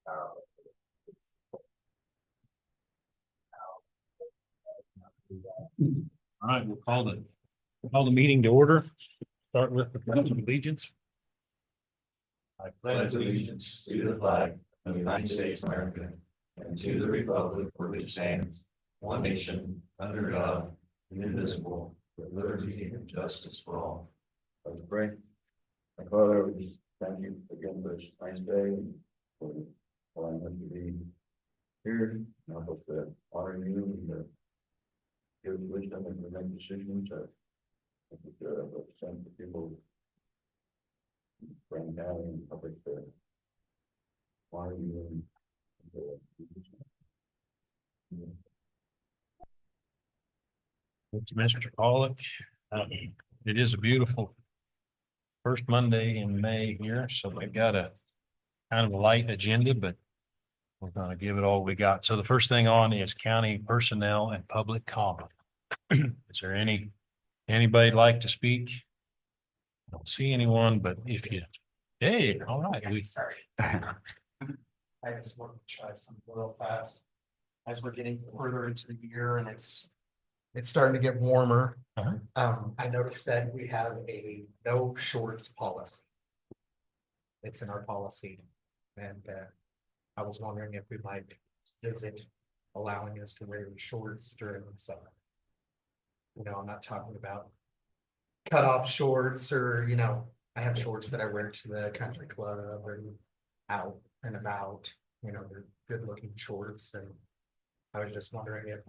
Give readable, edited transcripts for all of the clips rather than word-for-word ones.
All right, we'll call the meeting to order. Start with the pledge of allegiance. I Pledge allegiance to the flag of the United States of America and to the republic for which it stands, one nation, under God, indivisible, with liberty and justice for all. Let's pray. My Father, we just thank you again for this nice day and for allowing us to be here. And I hope to honor you and to give wisdom and to make decisions that represent the people bring down in public to honor you and Mr. Pollock. It is a beautiful first Monday in May here, so we've got a kind of a light agenda, but we're gonna give it all we got. So the first thing on is county personnel and public comment. Is there anybody like to speak? I don't see anyone, but if you, hey, all right. Sorry. I just want to try something real fast. As we're getting further into the year and it's starting to get warmer. I noticed that we have a no shorts policy. It's in our policy. And I was wondering if we might visit allowing us to wear shorts during the summer. You know, I'm not talking about cut off shorts or, you know, I have shorts that I wear to the country club or out and about, you know, they're good looking shorts. And I was just wondering if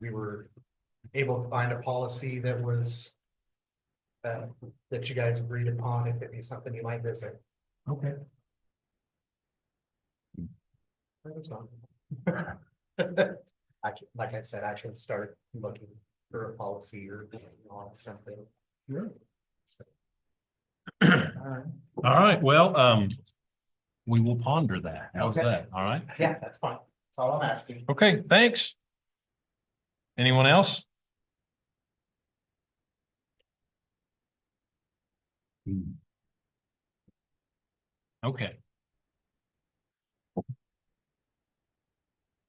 we were able to find a policy that was that you guys agreed upon, if it'd be something you might visit. Okay. That's fine. Like I said, I should start looking for a policy or on something. So, All right, well, we will ponder that. How's Okay. that? All right. yeah, that's fine. That's all I'm asking. Okay, thanks. Anyone else? Okay.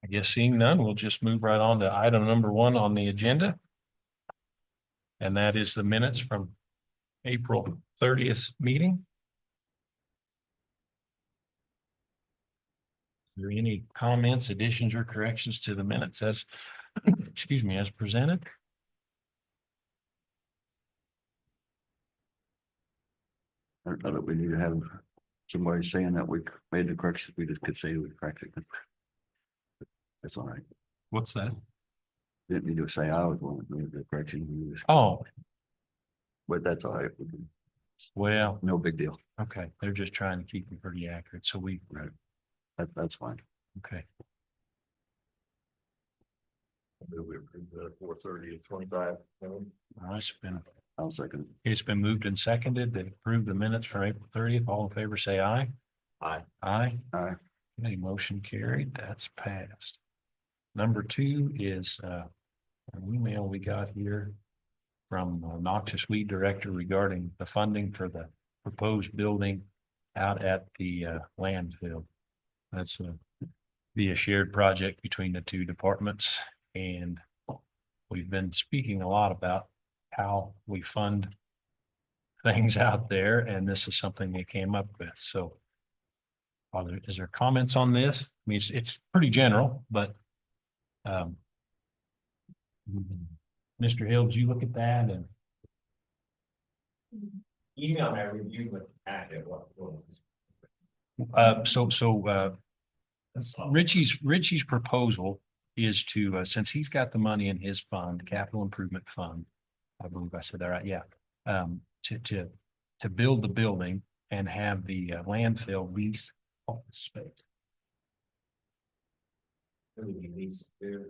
I guess seeing none, we'll just move right on to item number 1 on the agenda. And that is the minutes from April 30th meeting. Are there any comments, additions, or corrections to the minutes as, excuse me, as presented? I don't know that we need to have somebody saying that we made the corrections, we just could say we corrected them. That's all right. What's that? Didn't need to say I was one that made the correction, we just- Oh, but that's all right. well, No big deal. okay, they're just trying to keep them pretty accurate, so we, Right. That's fine. okay. We approved the 4:30 and 25. All right, I'll second. it's been moved and seconded to approve the minutes for April 30th. All in favor, say aye. Aye. Aye. Aye. Okay, motion carried. That's passed. Number 2 is an email we got here from Noxious Weed Director regarding the funding for the proposed building out at the landfill. That's be a shared project between the 2 departments, and we've been speaking a lot about how we fund things out there, and this is something they came up with. So is there comments on this? I mean, it's pretty general, but Mr. Hill, did you look at that and? Email I reviewed with active, what was. Richie's proposal is to, since he's got the money in his fund, capital improvement fund, I believe I said that right, yeah. To build the building and have the landfill lease office space. It would be least there.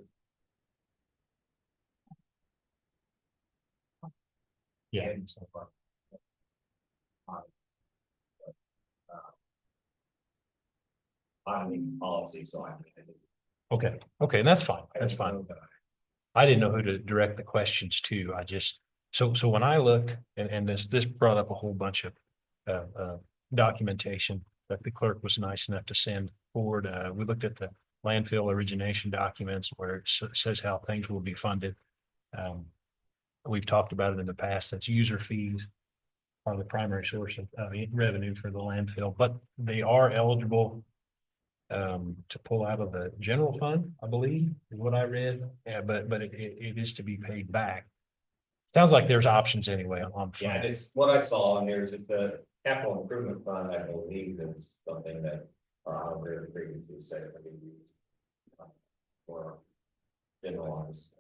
Yeah. And so far. Binding policy, so I. Okay, and that's fine, that's fine. I didn't know who to direct the questions to. I just, so when I looked, and this brought up a whole bunch of documentation that the clerk was nice enough to send forward. We looked at the landfill origination documents where it says how things will be funded. We've talked about it in the past. That's user fees are the primary source of revenue for the landfill, but they are eligible to pull out of the general fund, I believe, is what I read. Yeah, but it is to be paid back. Sounds like there's options anyway on. Yeah, it's what I saw, and there's just the capital improvement fund, I believe, is something that our auditor previously said that we use. For generalized,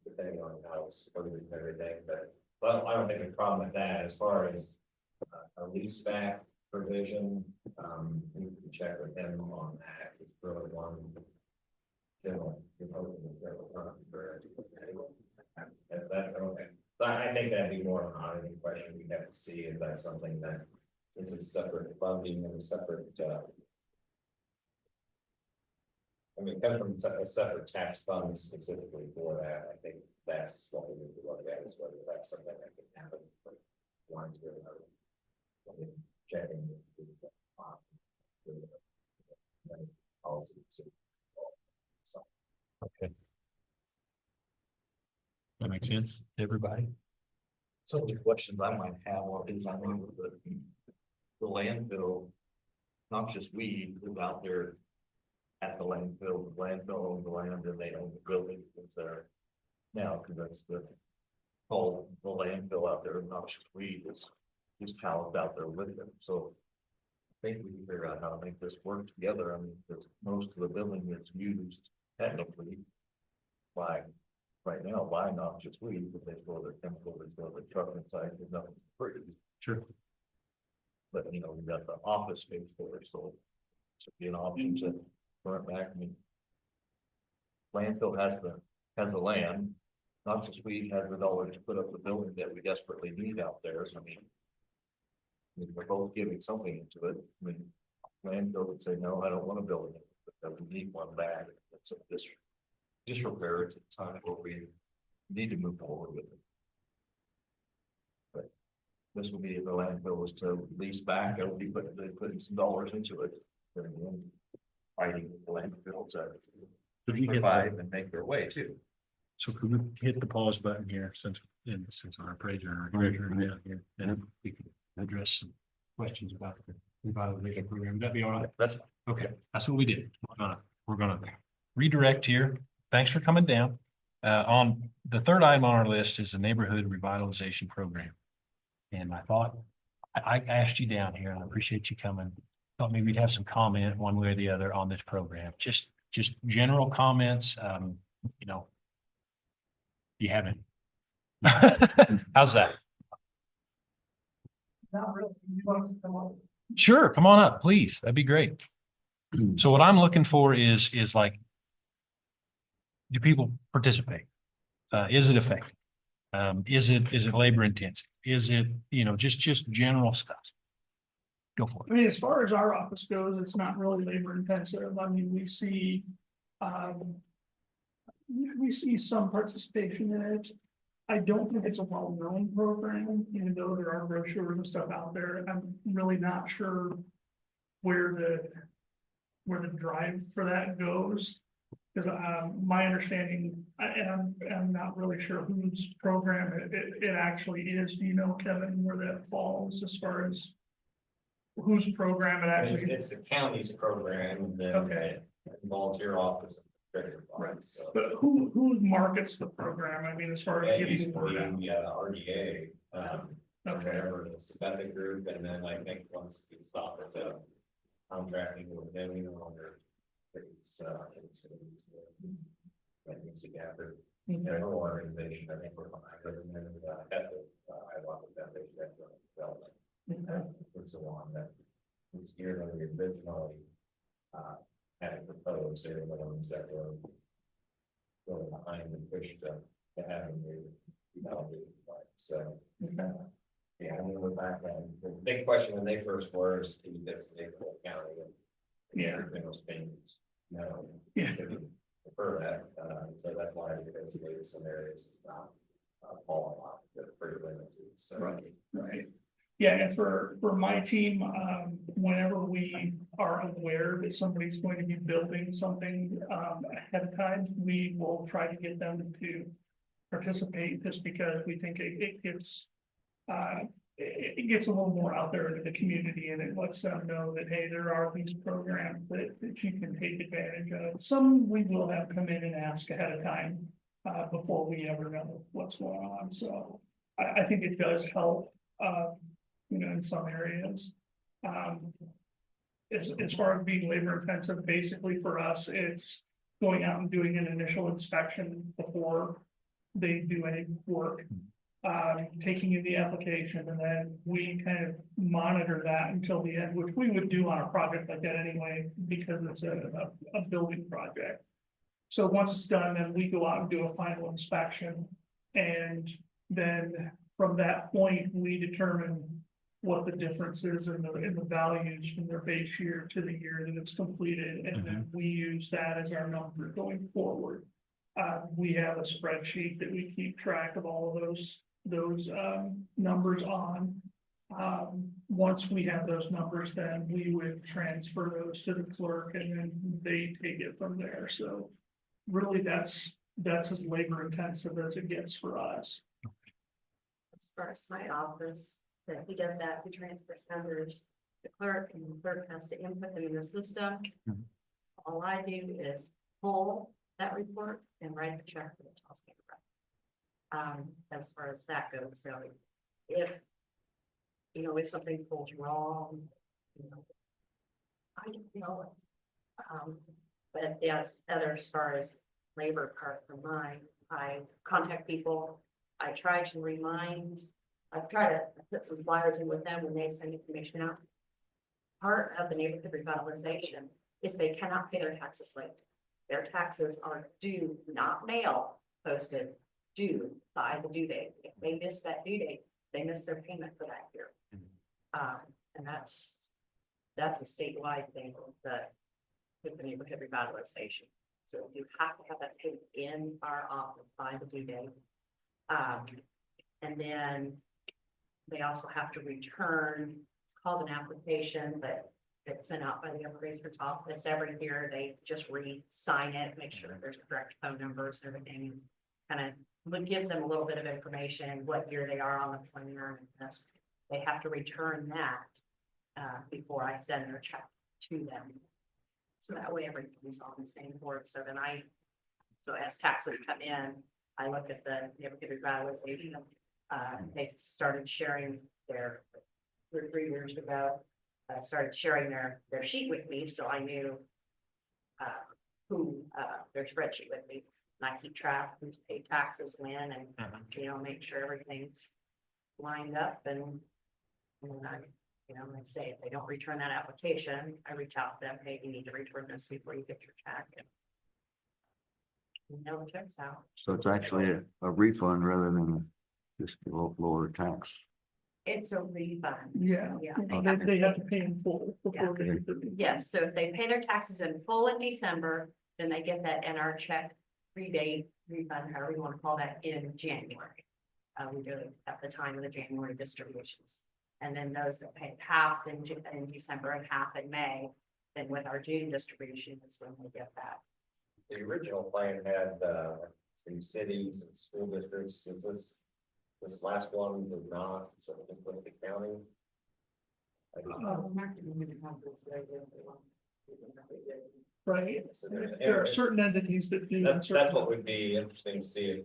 depending on how it's supposed and everything, but, well, I don't think there's a problem with that as far as. A lease back provision, we can check with them on that, it's really one. General. If that, okay, so I think that'd be more of an auditing question, we'd have to see if that's something that, since it's separate funding and a separate, I mean, it comes from a separate tax fund specifically for that, I think that's what we need to look at, is whether that's something that can happen. From one to another. Checking. Policy. Okay. That makes sense, to everybody. Some of the questions I might have are things I mean with the landfill. Noxious weed is out there at the landfill owns the land and they own the building that's there. Now, because that's the whole, the landfill out there, noxious weed is just housed out there with them, so. I think we can figure out how to make this work together, I mean, because most of the building is used technically. By, right now, by noxious weed, but they throw their chemical, they throw their truck inside, there's nothing free. Sure. But you know, we got the office space for it, so. Should be an option to burn it back, I mean. Landfill has the land, noxious weed has the dollars to put up the building that we desperately need out there, so I mean. We're both giving something into it, I mean, landfill would say, no, I don't want to build it, but we need one back, it's just repair, it's a time where we need to move forward with it. But this would be if the landfill was to lease back, it would be putting some dollars into it. And then fighting the landfill to survive and make their way too. So could we hit the pause button here since our appraiser here, and we can address some questions about the revitalization program. Would that be all right? That's Okay, that's what we did. We're gonna redirect here. Thanks for coming down. On the third item on our list is the neighborhood revitalization program. And I thought, I asked you down here and I appreciate you coming. Thought maybe we'd have some comment one way or the other on this program, just general comments, you know. You haven't. How's that? Not really. You want to come on? Sure, come on up, please. That'd be great. So what I'm looking for is like, do people participate? Is it effective? Is it labor intensive? Is it, you know, just general stuff? Go for I mean, as far as our office goes, it's not really labor intensive. I mean, we see, we see some participation in it. I don't think it's a well-known program, even though there are brochures and stuff out there. I'm really not sure where the drive for that goes. Because my understanding, and I'm not really sure whose program it actually is. Do you know, Kevin, where that falls as far as whose program it actually? It's the county's program, and then Okay. volunteer office. Right. So. But who markets the program? I mean, as far Yeah, as it used getting to the word out. be, RDA, Okay. whatever, the Sabetha group, and then I think once we stopped at the contracting with them, you know, under. It's, I think it's after, general organization, I think we're behind it, and then, I walked with that, that's development. Okay. Was the one that was here when we originally, had it proposed, they were the ones that were going behind and pushed to have a new, so. Okay. Yeah, I mean, we're back then, the big question when they first were is, can you get to the county? And Yeah. everything was being, no. Yeah. Prefer that, so that's why because maybe some areas it's not, falling off, they're pretty limited, so. Right. Right. Yeah, and for my team, whenever we are aware that somebody's going to be building something, ahead of time, we will try to get them to participate just because we think it gets, it gets a little more out there into the community and it lets them know that, hey, there are these programs that you can take advantage of. Some we will have come in and ask ahead of time, before we ever know what's going on. So I think it does help, in some areas. As far as being labor intensive, basically for us, it's going out and doing an initial inspection before they do any work. Taking in the application, and then we kind of monitor that until the end, which we would do on a project like that anyway, because it's a building project. So once it's done, then we go out and do a final inspection, and then from that point, we determine what the difference is in the values from their base year to the year that it's completed, and then we use that as our number going forward. We have a spreadsheet that we keep track of all of those numbers on. Once we have those numbers, then we would transfer those to the clerk and then they take it from there. So really that's as labor intensive as it gets for us. As far as my office, that he does that, he transfers numbers, to the clerk, and the clerk has to input them in the system. All I do is pull that report and write the check for the Toscana. As far as that goes, so if if something goes wrong, I don't know it. But yes, as far as labor part for mine, I contact people. I try to put some flyers in with them when they send information out. Part of the neighborhood revitalization is they cannot pay their taxes late. Their taxes are due, not mail posted, due by the due date. If they miss that due date, they miss their payment for that year. And that's a statewide thing with the neighborhood revitalization. So you have to have that paid in our office by the due date. And then they also have to return, it's called an application, but it's sent out by the appraiser's office every year. They just re-sign it, make sure there's correct phone numbers and everything. Kind of what gives them a little bit of information, what year they are on the plan, and this. They have to return that before I send their check to them. So that way everything's on the same board. So then so as taxes come in, I look at the neighborhood revitalization. They started sharing their 3 years ago, started sharing their sheet with me. So I knew who their spreadsheet with me. And I keep track who's paid taxes when, and make sure everything's lined up. And I, like say if they don't return that application, I reach out to them. Hey, you need to return this before you get your check. And the check's out. So it's actually a refund rather than just a lower tax. It's a refund. Yeah, Yeah. they have to pay in full before they. Yes, so if they pay their taxes in full in December, then they get that NR check rebate refund, however you want to call that, in January. We do it at the time of the January distributions. And then those that pay half in December and half in May, then with our June distribution is when we get that. The original plan had some cities and school districts. Is this last one was not something with the county? Right, So there's there are certain entities that do. That's what would be interesting to see if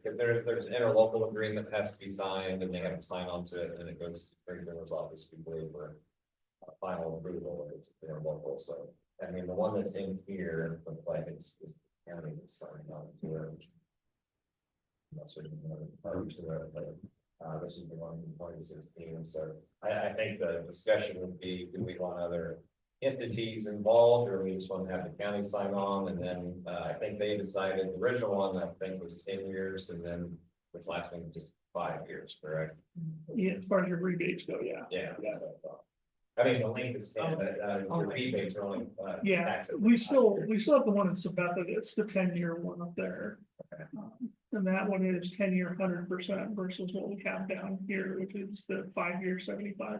there's an interlocal agreement that has to be signed and they have to sign on to it, and it goes to the Treasurer's office, we believe, for final approval. It's interlocal. So I mean, the one that's in here looks like it's the county that's signed on to it. I'm not certain parties to it, but this is the one in 2016. So I think the discussion would be, do we want other entities involved, or we just want to have the county sign on? And then I think they decided the original one, I think, was 10 years, and then this last one just 5 years, correct? Yeah, as far as your rebates go, yeah. Yeah. I mean, the length is 10, but the rebates are only. Yeah, taxes. we still have the one in Sabetha, it's the 10-year one up there. And that one is 10-year 100% versus what we have down here, which is the 5-year 75%.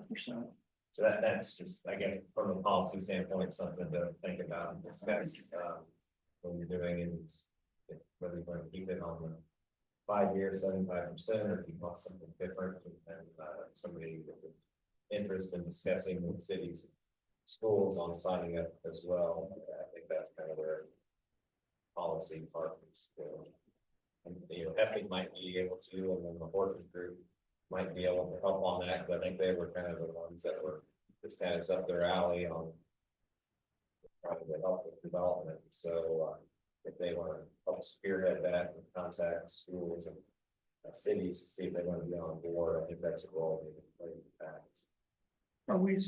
So that's just, again, from a policy standpoint, something to think about and discuss, when you're doing it. Whether you're going to keep it on the 5-year 75%, or if you want something different, and, somebody with interest in discussing with cities, schools on signing up as well. I think that's kind of where policy part is. And, Epic might be able to, and then the Horton group might be able to help on that, but I think they were kind of the ones that were just kind of up their alley on trying to help with development. So, if they want to help spearhead that and contact schools and cities to see if they want to be on board, I think that's a role they can play in that.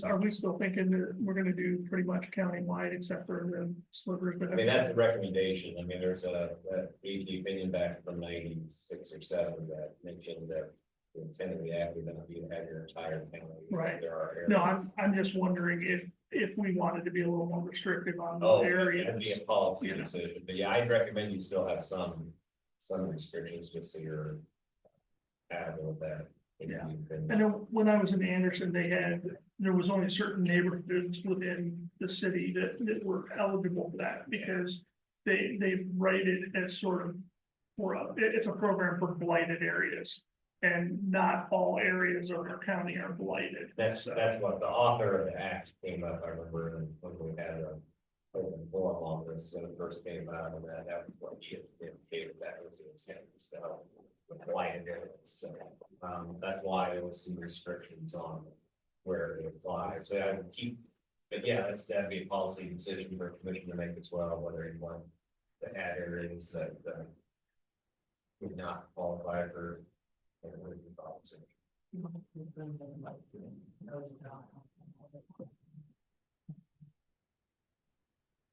Are we still thinking that we're gonna do pretty much countywide except for the slivers? that I mean, have- that's a recommendation. I mean, there's a AG opinion back from 96 or 7 that mentioned that the intent of the act is going to be to have your entire county. Right. There are areas. No, I'm just wondering if we wanted to be a little more restrictive on the Oh, areas. that'd be a policy Yeah. decision, but yeah, I'd recommend you still have some restrictions, just so you're adding with that. Yeah. I know when I was in Anderson, there was only certain neighborhoods within the city that were eligible for that because they write it as sort of it's a program for blighted areas. And not all areas of our county are blighted. That's what the author of the act came up, I remember, when we had a open forum on this, when it first came out, and that was what he indicated that was the intent, so. Blighted areas, so, that's why there was some restrictions on where it applies, so I would keep, but yeah, that'd be a policy decision for a commission to make as well, whether you want to add areas that, would not qualify for. Policy.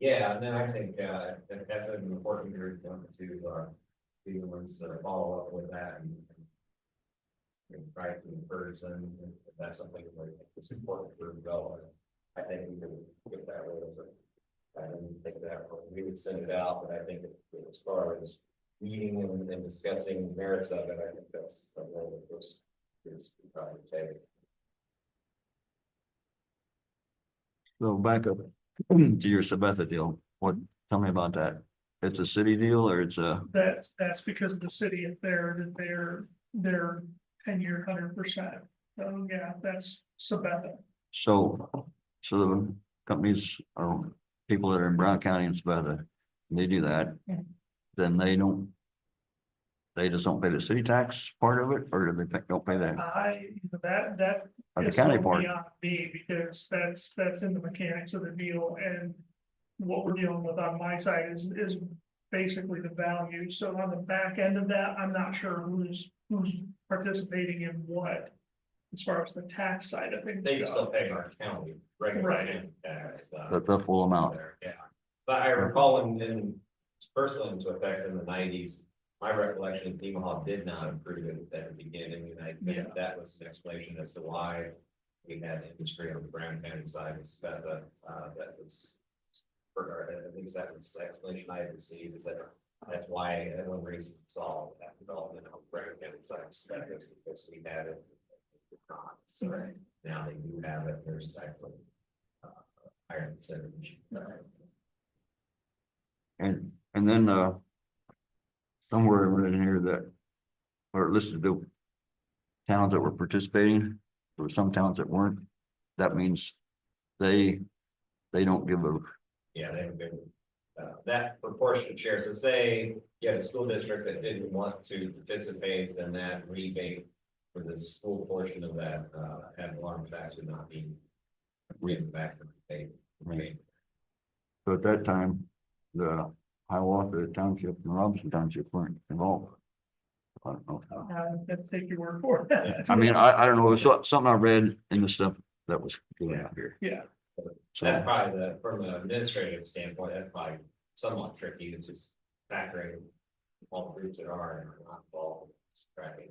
Yeah, and then I think that's an important group to be the ones that follow up with that and try to encourage them. If that's something that is important for development, I think we could get that way. I didn't think that we would send it out, but I think as far as meeting and discussing merits of it, I think that's the role that those groups could probably take. So back up to your Sabetha deal. Tell me about that. It's a city deal or it's a, That's because of the city is there, that they're 10-year 100%. So yeah, that's Sabetha. so the companies or people that are in Brown County and Sabetha, they do that. Yeah. Then they just don't pay the city tax part of it, or do they don't pay that? That Or the is county going part? beyond me because that's in the mechanics of the deal and what we're dealing with on my side is basically the value. So on the back end of that, I'm not sure who's participating in what as far as the tax side of things. They go. still pay our county, regular Right. county tax. The full amount. There, yeah. But I recall when first went into effect in the 90s, my recollection, Pemohawk did not approve it at the beginning, and I Yeah. think that was an explanation as to why we had industry on the Brown County side instead of, that was, or at least that was the explanation I had received, is that that's why, one reason we saw that development on Brown County side instead was because we had it. So Right. now they do have it, there's actually higher percentage. And then somewhere I read in here that, or listed the towns that were participating, there were some towns that weren't. That means they don't give a, Yeah, they have been, that proportionate share, so say you had a school district that didn't want to participate, then that rebate for the school portion of that, ad valorem tax would not be written back to the state. Right. So at that time, the Hiawatha Township and Robinson Township weren't involved. I don't know. Let's take your word for it. I mean, I don't know, it was something I read in the stuff that was given out here. Yeah, So, That's probably from an administrative standpoint, that's probably somewhat tricky to just factoring all the groups that are and are not involved. Tracking.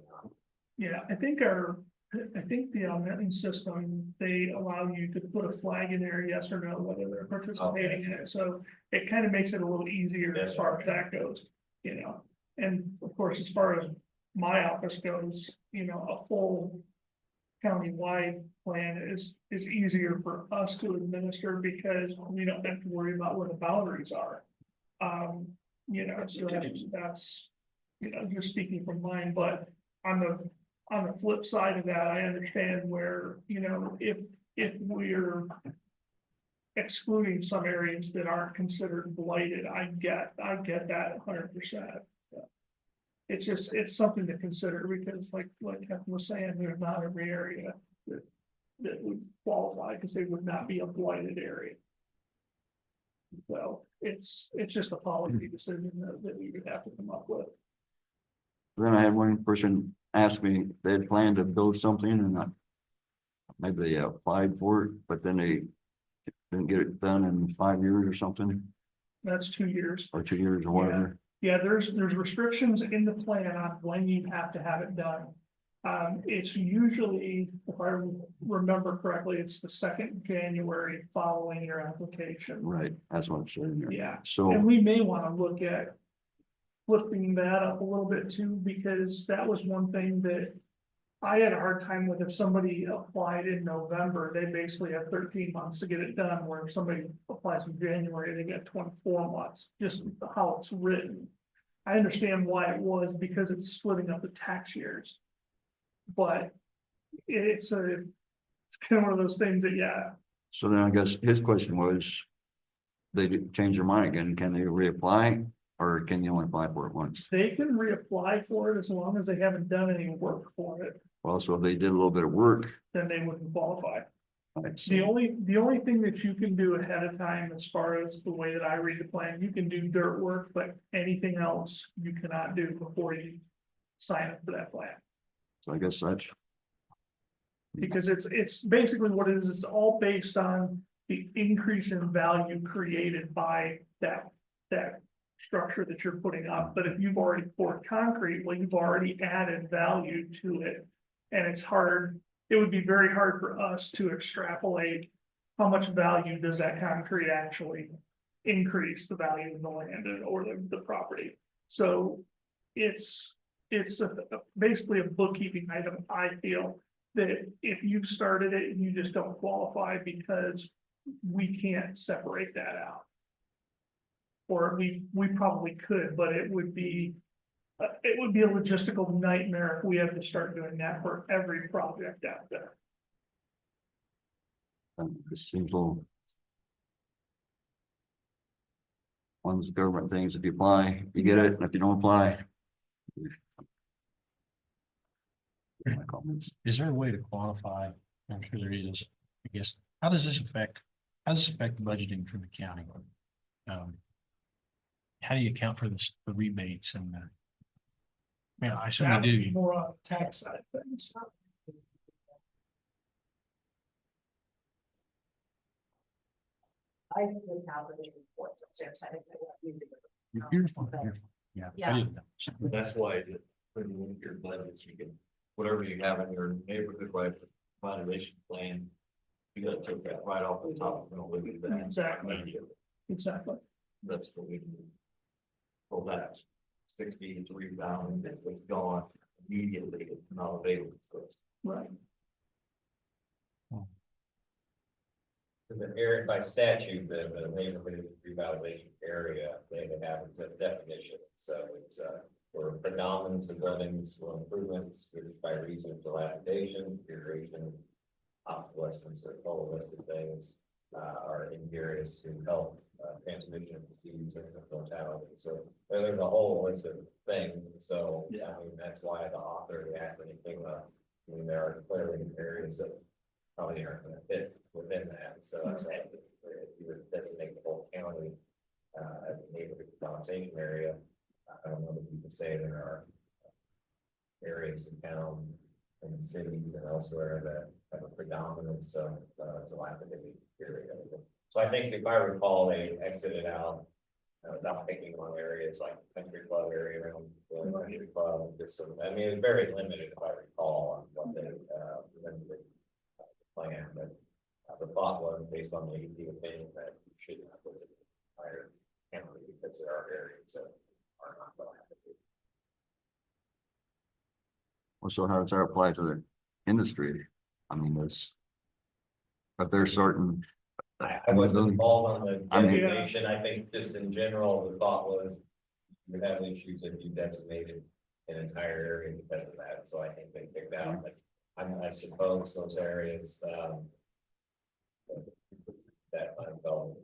yeah, I think the Almaden system, they allow you to put a flag in there, yes or no, whether they're participating in it, so it kind of makes it a little easier as far as that goes, you know. And of course, as far as my office goes, a full county-wide plan is easier for us to administer because we don't have to worry about where the boundaries are. So that's, just speaking from mine, but on the flip side of that, I understand where, if we're excluding some areas that aren't considered blighted, I get that 100%. It's something to consider because like Kevin was saying, there's not every area that would qualify because they would not be a blighted area. So it's just a policy decision that we would have to come up with. Then I had one person ask me, they had planned to build something and maybe they applied for it, but then they didn't get it done in 5 years or something, That's 2 years. or 2 years or whatever. Yeah, there's restrictions in the plan on when you have to have it done. It's usually, if I remember correctly, it's the 2nd January following your application. Right, that's what I'm saying here. Yeah, and So, we may want to look at flipping that up a little bit too, because that was one thing that I had a hard time with. If somebody applied in November, they basically have 13 months to get it done, where if somebody applies in January, they get 24 months, just how it's written. I understand why it was, because it's splitting up the tax years. But it's kind of one of those things that, yeah, so then I guess his question was, they did change their mind again, can they reapply? Or can you only apply for it once? they can reapply for it as long as they haven't done any work for it, Well, so if they did a little bit of work. then they wouldn't qualify. I'd The say- only thing that you can do ahead of time, as far as the way that I read the plan, you can do dirt work, but anything else you cannot do before you sign up for that plan. So I guess that's, Because it's basically what it is, it's all based on the increase in value created by that structure that you're putting up. But if you've already poured concrete, well, you've already added value to it. And it would be very hard for us to extrapolate how much value does that concrete actually increase the value of the land or the property. So it's basically a bookkeeping item, I feel, that if you've started it and you just don't qualify because we can't separate that out. Or we probably could, but it would be a logistical nightmare if we have to start doing that for every project out there. this seems a little. One of the government things, if you apply, you get it, and if you don't apply. My comments. Is there a way to quantify? I'm sure there is, I guess, how does this affect the budgeting for the county? How do you account for this, the rebates and the? Yeah, I assume you do. More on the tax side of things. I would have the reports upstairs. I think that would be You're beautiful. Yeah. I Yeah. didn't know. That's why when you look at your budgets, you can, whatever you have in your neighborhood revitalization plan. You gotta take that right off the top and look at that. Exactly. Exactly. That's what we do. Well, that's 63,000, that's what's gone immediately, it's not available to us. Right. The area by statute, the neighborhood revitalization area, they have a definition, so it's for predominance of buildings or improvements by reason of dilapidation, deterioration, obsolescence, or whole list of things are in here is to help transmission of disease and mortality. So there's a whole list of things. So Yeah. I mean, that's why the author of the acronym came up. I mean, there are clearly areas that probably aren't going to fit within that. So that's why if you would designate the whole county as a neighborhood compensation area, I don't know if you can say there are areas in town and cities and elsewhere that have a predominance of dilapidated area. So I think if I recall, they exited out, not picking on areas like country club area around the country club, just some, I mean, it's very limited if I recall on what they limited plan, but the thought was based on the opinion that you should not put it higher county because there are areas that are not dilapidated. Well, so how does that apply to the industry? I mean, this. But there's certain, I wasn't involved on the I mean- designation, I think just in general, the thought was. You have issues if you designated an entire area because of that, so I think they picked out, but I suppose those areas, that I felt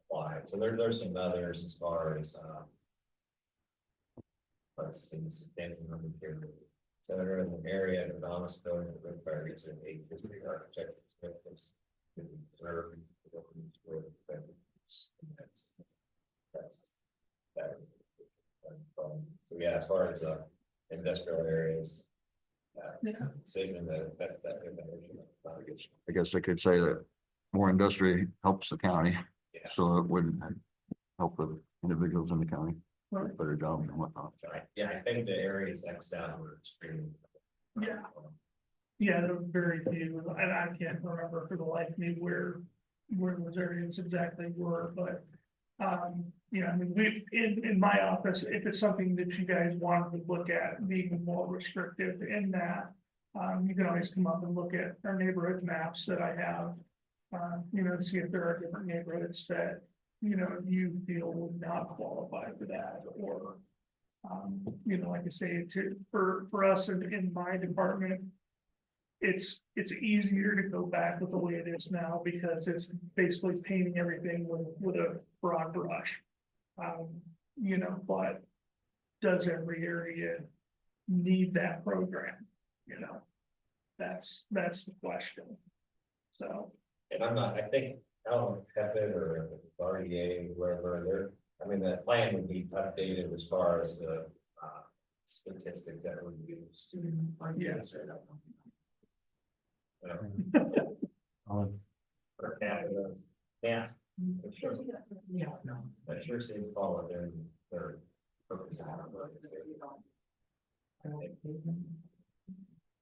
apply, so there's some others as far as, let's see, standing on the here. So they're in the area of Thomas building that requires an eight history architecture. That's. That. So yeah, as far as industrial areas. Saving that. I guess I could say that more industry helps the county, Yeah. so it would help the individuals in the county, Right. better job and whatnot. Yeah, I think the areas Xed out were extremely. Yeah. Yeah, there were very few, and I can't remember for the life of me where those areas exactly were, but. Yeah, I mean, in my office, if it's something that you guys wanted to look at, being more restrictive in that. You can always come up and look at our neighborhood maps that I have. To see if there are different neighborhoods that, you feel would not qualify for that, or. Like I say, for us in my department. It's easier to go back with the way it is now because it's basically painting everything with a broad brush. But does every area need that program? That's the question. So. And I'm not, I think, I don't know, Pepin or RDA, whoever, the plan would be updated as far as the statistics that we use. Yes. Yeah. Yeah, no, that sure seems followed their purpose.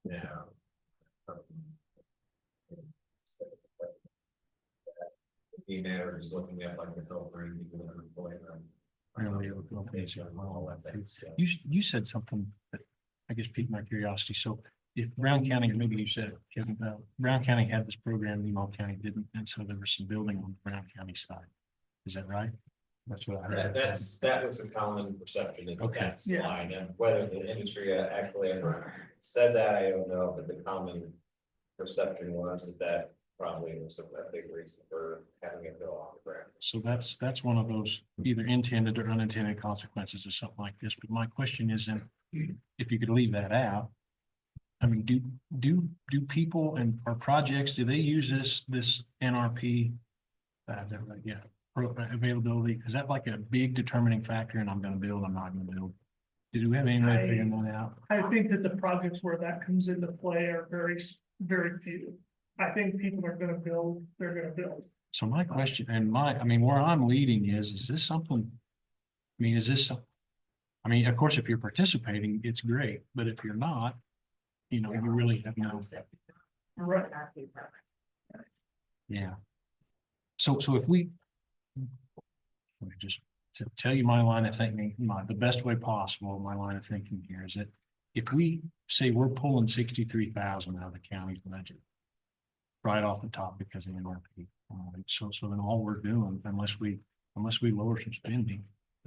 Yeah. We're just looking at like the filtering. You said something that I guess piqued my curiosity. So if Brown County, or maybe you said, Kevin, Brown County had this program, Emo County didn't, and so there was some building on the Brown County side. Is that right? That's what I heard. That was a common perception. Okay. That's why, and whether the industry actually ever said that, I don't know, but the common perception was that probably was a big reason for having it go on the ground. So that's one of those either intended or unintended consequences of something like this. But my question is, if you could leave that out. I mean, do people and our projects, do they use this NRP? Yeah, availability, is that like a big determining factor? And I'm gonna build, I'm not gonna build. Do we have any way of figuring that out? I think that the projects where that comes into play are very, very few. I think people are gonna build, they're gonna build. So my question and where I'm leading is this something? I mean, is this? I mean, of course, if you're participating, it's great, but if you're not, you really have no. Right. Yeah. So if we. Let me just to tell you my line of thinking, the best way possible, my line of thinking here is that if we say we're pulling 63,000 out of the county's budget. Right off the top because of NRP. So then all we're doing, unless we lower some spending,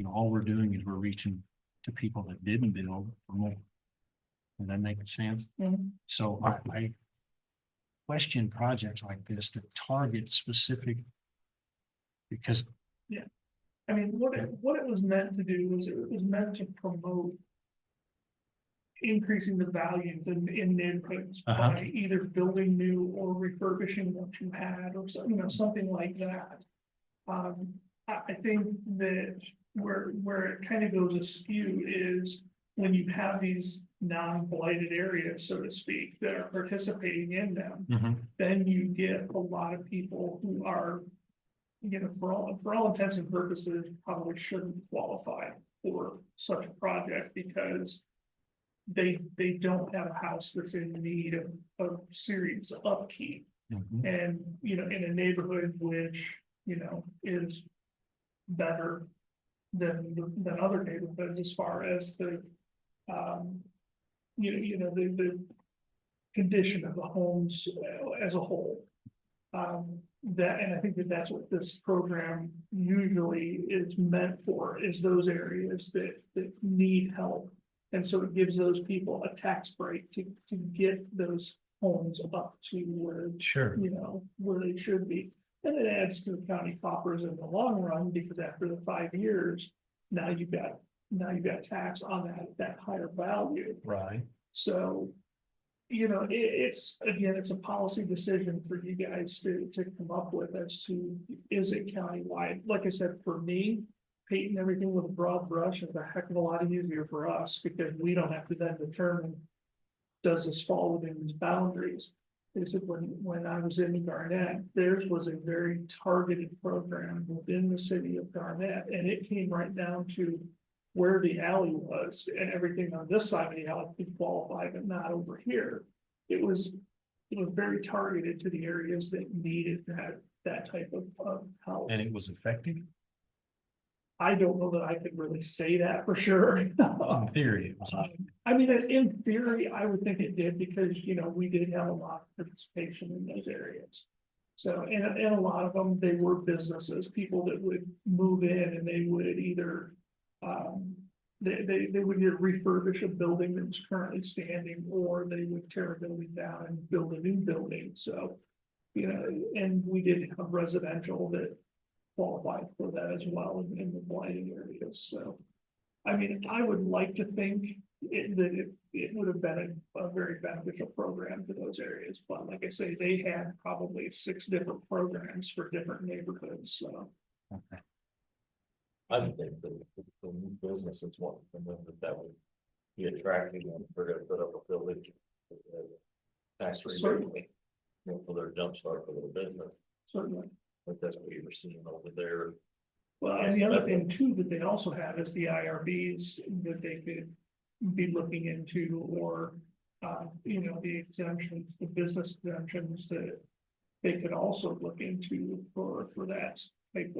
all we're doing is we're reaching to people that didn't build for more. Does that make sense? Mhm. So I question projects like this that target specific. Because I mean, what it was meant to do was it was meant to promote. Increasing the values in neighborhoods by either building new or refurbishing what you had or so, something like that. I think that where it kind of goes askew is when you have these non-blighted areas, so to speak, that are participating in them, then you get a lot of people who are, for all intents and purposes, probably shouldn't qualify for such a project because they don't have a house that's in need of serious upkeep. And, in a neighborhood which, is better than other neighborhoods as far as the the condition of the homes as a whole. That, and I think that that's what this program usually is meant for, is those areas that need help. And so it gives those people a tax break to get those homes up to where, Sure. where they should be. And it adds to the county coffers in the long run, because after the 5 years, now you've got tax on that higher value. Right. So, it's, again, it's a policy decision for you guys to come up with as to, is it countywide? Like I said, for me, painting everything with a broad brush is a heck of a lot easier for us, because we don't have to then determine, does this fall within these boundaries? Is it when I was in Garnett, theirs was a very targeted program within the city of Garnett, and it came right down to where the alley was, and everything on this side of the alley could qualify, but not over here. It was very targeted to the areas that needed that type of help. And it was effective? I don't know that I could really say that for sure. In theory, it was. I mean, in theory, I would think it did, because, we did have a lot of participation in those areas. So, and a lot of them, they were businesses, people that would move in and they would either, they would either refurbish a building that was currently standing, or they would tear a building down and build a new building. So, and we did have residential that qualified for that as well in the blighting areas. So, I mean, I would like to think that it would have been a very beneficial program to those areas. But like I say, they had probably 6 different programs for different neighborhoods. So, Okay. I would think the new business is one of them that would be attracting them for to put up a building. Tax Certainly. rebate. For their jump start for their business, certainly. but that's what you were seeing over there. Well, and the other thing too that they also have is the IRBs that they could be looking into, or, the exemptions, the business exemptions that they could also look into for that type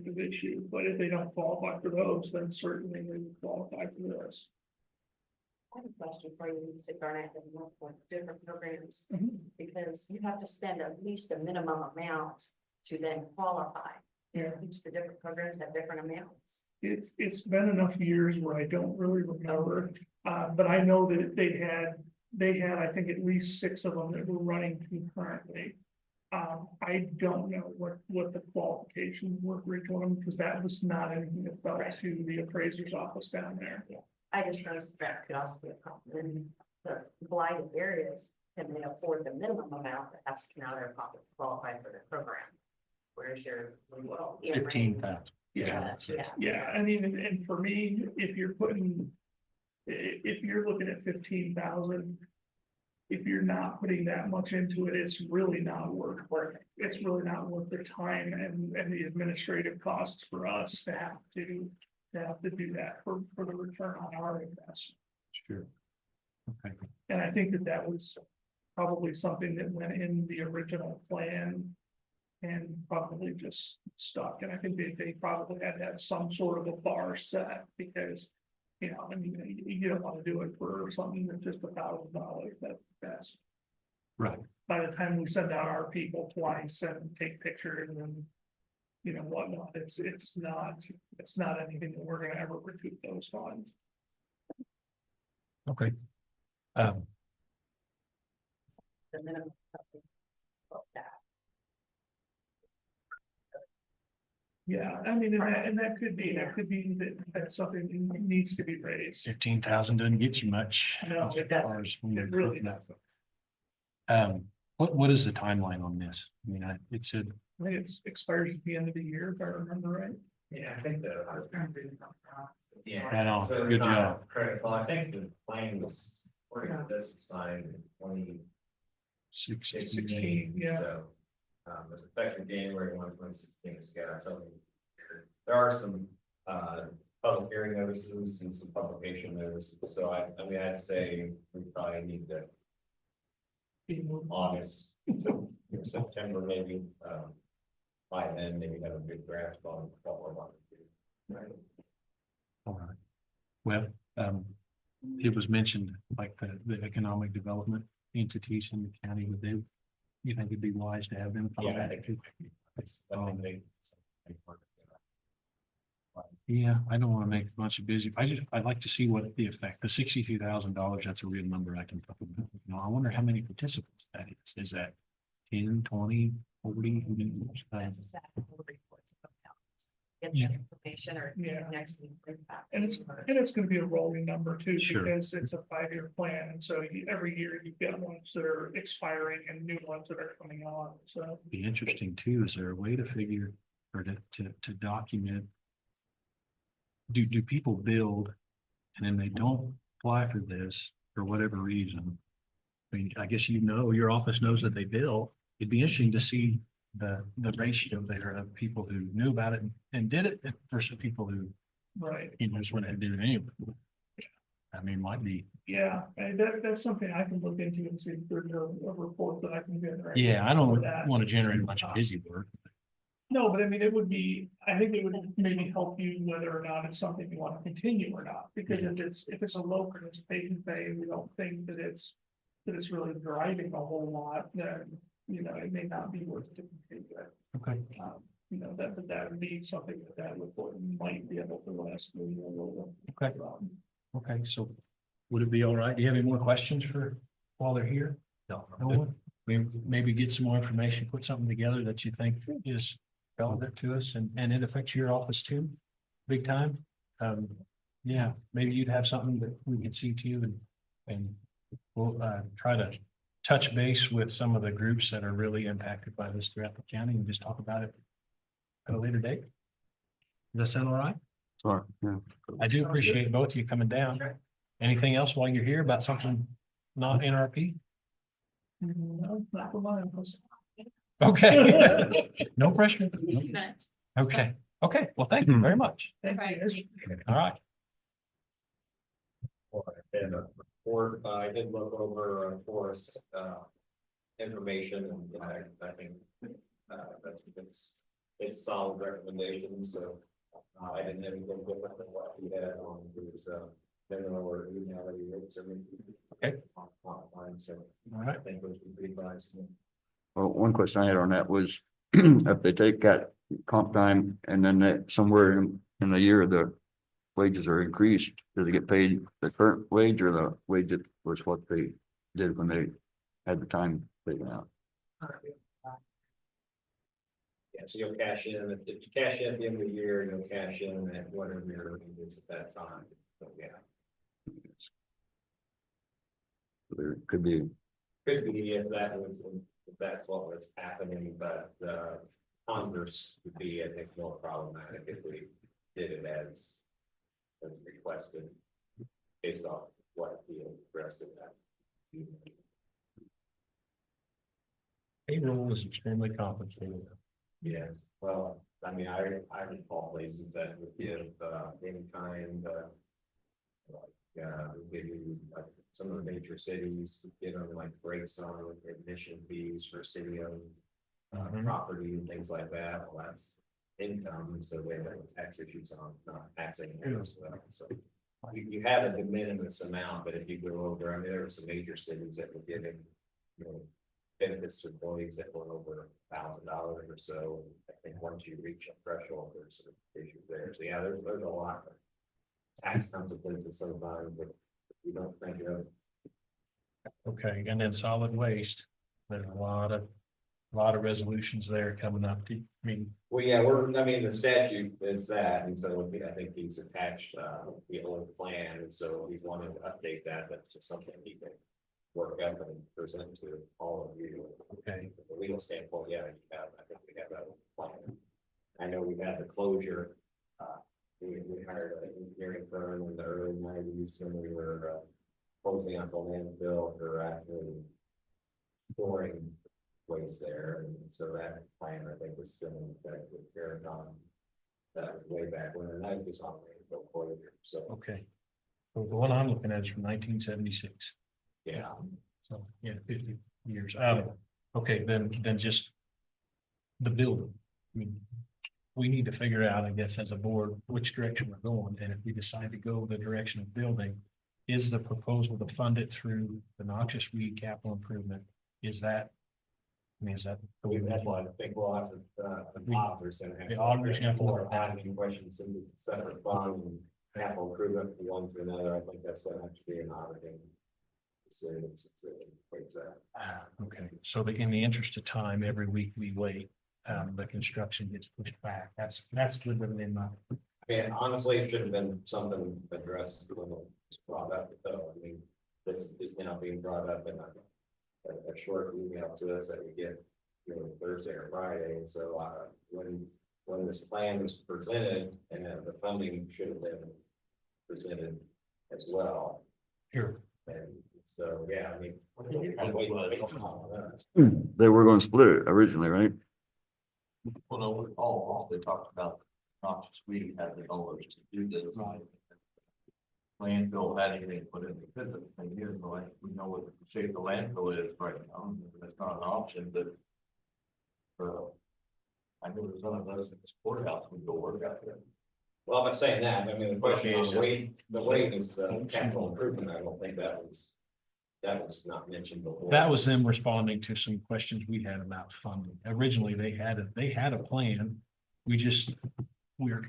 of issue. But if they don't qualify for those, then certainly they would qualify for this. I have a question for you, Mr. Garnett, and work with different programs, Mhm. because you have to spend at least a minimum amount to then qualify. Yeah. Each the different programs have different amounts. It's been enough years where I don't really remember, but I know that they had, I think, at least 6 of them that were running concurrently. I don't know what the qualifications were for each one, because that was not anything that fell to the appraiser's office down there. I just noticed that could also be a problem in the blighted areas, and they afford the minimum amount that has to come out of their pocket to qualify for the program. Whereas you're, well. 15,000. Yeah, that's it. yeah, I mean, and for me, if you're looking at 15,000. If you're not putting that much into it, it's really not worth it. It's really not worth the time and the administrative costs for us to have to do that for the return on our investment. Sure. Okay. And I think that was probably something that went in the original plan and probably just stuck. And I think they probably had to have some sort of a bar set, because, I mean, you don't want to do it for something that's just $1,000. That's Right. by the time we send out our people twice and take pictures and, whatnot, it's not anything that we're gonna ever recoup those funds. Okay. The minimum. Of that. Yeah, I mean, and that could be that's something that needs to be raised. 15,000 doesn't get you much. No, as it far as when you're It really looking at- what is the timeline on this? I mean, it said, I think it expires at the end of the year, if I remember right. Yeah, I think that. Yeah. Right on. So it's Good not job. Critical, I think the plan was, this was signed in 16. 2016, yeah. so. It was effective January 1, 2016, it's got something. There are some, public hearing notices and some publication notices, so I mean, I'd say we probably need to. August, September, maybe, by then, maybe have a good grasp on what we're wanting to do. All right. Well, it was mentioned, like the economic development entities in the county, would they, you think it'd be wise to have them? follow Yeah, I that? think it's, I think they. Yeah, I don't want to make a bunch of busy, I'd like to see what the effect, the $62,000, that's a real number I can talk about. You know, I wonder how many participants that is. Is that 10, 20, 40? Who knows? That's exactly what the reports about balance. Get Yeah. that information or Yeah. next week. bring back. And it's gonna be a rolling number too, Sure. because it's a 5-year plan, and so every year you've got ones that are expiring and new ones that are coming on, so. Be interesting too, is there a way to figure or to document? Do people build and then they don't apply for this for whatever reason? I mean, I guess your office knows that they bill. It'd be interesting to see the ratio there of people who knew about it and did it versus people who, Right, you know, just went ahead and did it anyway. I mean, might be, yeah, and that's something I can look into and see if there's a report that I can generate. yeah, I don't for that. want to generate a bunch of busy work. No, but I mean, it would be, I think it would maybe help you whether or not it's something you want to continue or not, because if it's a low participation phase, we don't think that it's really driving a whole lot, then, you know, it may not be worth to continue it. Okay. You know, that would be something that report might be able to last maybe a little. Okay. Okay, so would it be all right? Do you have any more questions for while they're here? No. Maybe get some more information, put something together that you think is relevant to us and it affects your office too, big time. Yeah, maybe you'd have something that we can see to you and we'll try to touch base with some of the groups that are really impacted by this throughout the county and just talk about it at a later date. Does that sound all right? Sorry, yeah. I do appreciate both of you coming down. Anything else while you're here about something not NRP? No, not for mine. Okay. No pressure. Minutes. Okay, okay. Well, thank you very much. Thank Right. you. All right. And report, I did look over Forest, information and I think, it's solid recommendations, so. I didn't have anything different than what he had on his, memo or email that he wrote to me. Okay. Online, so All I right. think it was pretty nice. Well, one question I had on that was, if they take that comp time and then that somewhere in the year, the wages are increased, do they get paid the current wage or the wage that was what they did when they had the time taken out? Yeah, so you'll cash in, if you cash in at the end of the year, you'll cash in at whatever your earnings is at that time, so yeah. There could be, Could be if if that's what was happening, but Congress would be, I think, more problematic if we did it as requested. Based off what the rest of that. Payroll is extremely complicated. Yes, well, I mean, I recall places that would give any kind we give you, like, some of the major cities would give them like breaks on admission fees for city-owned property and things like that. Well, that's income, so they have tax issues on not taxing it as well. So you have a de minimis amount, but if you go over, I mean, there were some major cities that were giving, you know, benefits to employees that were over $1,000 or so. I think once you reach a threshold, there's some issues there. So yeah, there's a lot of tax consequences sometimes, but you don't think of. Okay, and then solid waste, there's a lot of resolutions there coming up. I mean, Well, yeah, I mean, the statute is that, and so I think he's attached, the old plan, and so he wanted to update that, but just something he can work up and present to all of you. okay, From the legal standpoint, yeah, I think we have that plan. I know we had the closure, we hired an engineering firm in the early 90s when we were, closing out the landfill, for actually storing waste there, and so that plan, I think, is still in effect with Paragon. That was way back when, and that was on landfill closure, so, okay. So the one I'm looking at is from 1976. yeah. So, yeah, 50 years. Okay, then just the building. I mean, we need to figure out, I guess, as a board, which direction we're going. And if we decide to go the direction of building, is the proposal to fund it through the noxious weed capital improvement? Is that? I mean, is that? That's why I think we'll have to, the auditors gonna have. The auditors have to More look at adding questions in the separate fund and capital improvement from one to another. I think that's gonna have to be an auditing. Decision to fix that. Okay, so in the interest of time, every week we wait, the construction gets pushed back. That's literally in my. And honestly, it should have been something addressed when it was brought up, though. I mean, this is now being brought up in a short email to us that we get, you know, Thursday or Friday. And so, when this plan was presented and the funding should have been presented as well. Here. And so, yeah, I mean. wait on us. They were gonna split it originally, right? Well, no, all they talked about, noxious weed had the dollars to do this. Landfill had anything put in because of the thing here, so like, we know what the shape the landfill is right now, that's not an option, but. I know there's none of us in this courthouse, we go work out there. Well, I'm not saying that. I mean, the question Okay, is, it's just- the weight is capital improvement. I don't think that was not mentioned before. That was them responding to some questions we had about funding. Originally, they had a plan. We're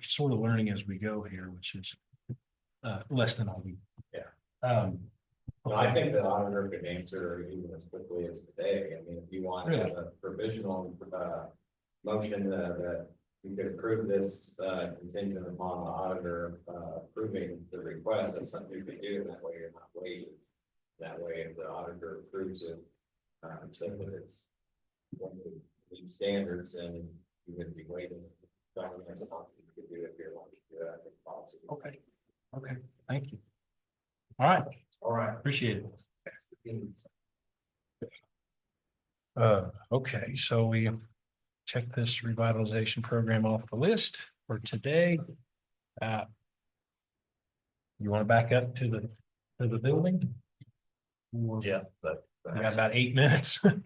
sort of learning as we go here, which is less than a week. Yeah. Well, I think the auditor could answer even as quickly as today. I mean, if you want Really? a provisional, motion that you could approve this, contingent upon the auditor, approving the request, that's something you could do. That way you're not waiting. That way, if the auditor approves it, so that it's one of the standards and you wouldn't be waiting. That's something you could do if you're wanting to do that in policy. Okay, thank you. All right, All right. appreciate it. Okay, so we check this revitalization program off the list for today. You want to back up to the building? Yeah, but. We got about 8 minutes. Get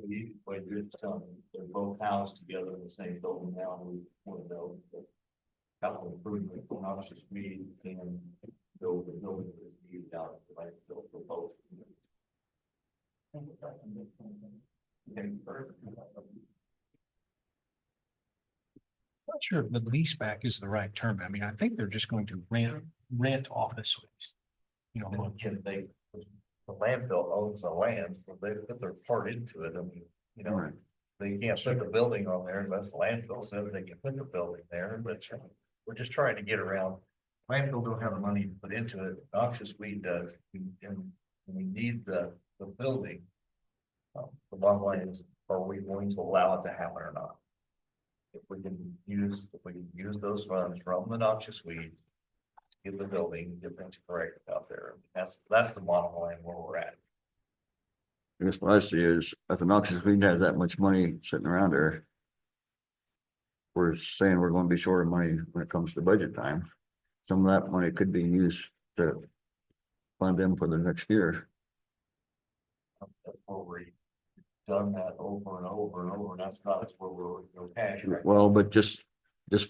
the easy way to tell them they're both housed together in the same building now, and we want to know that. Capital improvement, noxious weed, and build the building that is used out, like, build for both. Not sure if the lease back is the right term. I mean, I think they're just going to rent office space. You know, Can they, the landfill owns the land, so they put their part into it, I mean, you know. Right. They can't put the building on there unless the landfill says they can put the building there, but we're just trying to get around. Landfill don't have the money to put into it, noxious weed does, and we need the building. The bottom line is, are we going to allow it to happen or not? If we can use those funds from the noxious weed. Get the building, get things correct out there, that's the bottom line where we're at. I guess what I see is if the noxious weed has that much money sitting around there. We're saying we're going to be short of money when it comes to budget time. Some of that money could be used to fund them for the next year. That's where we've done that over and over and over, and that's where we're, cash right. Well, but just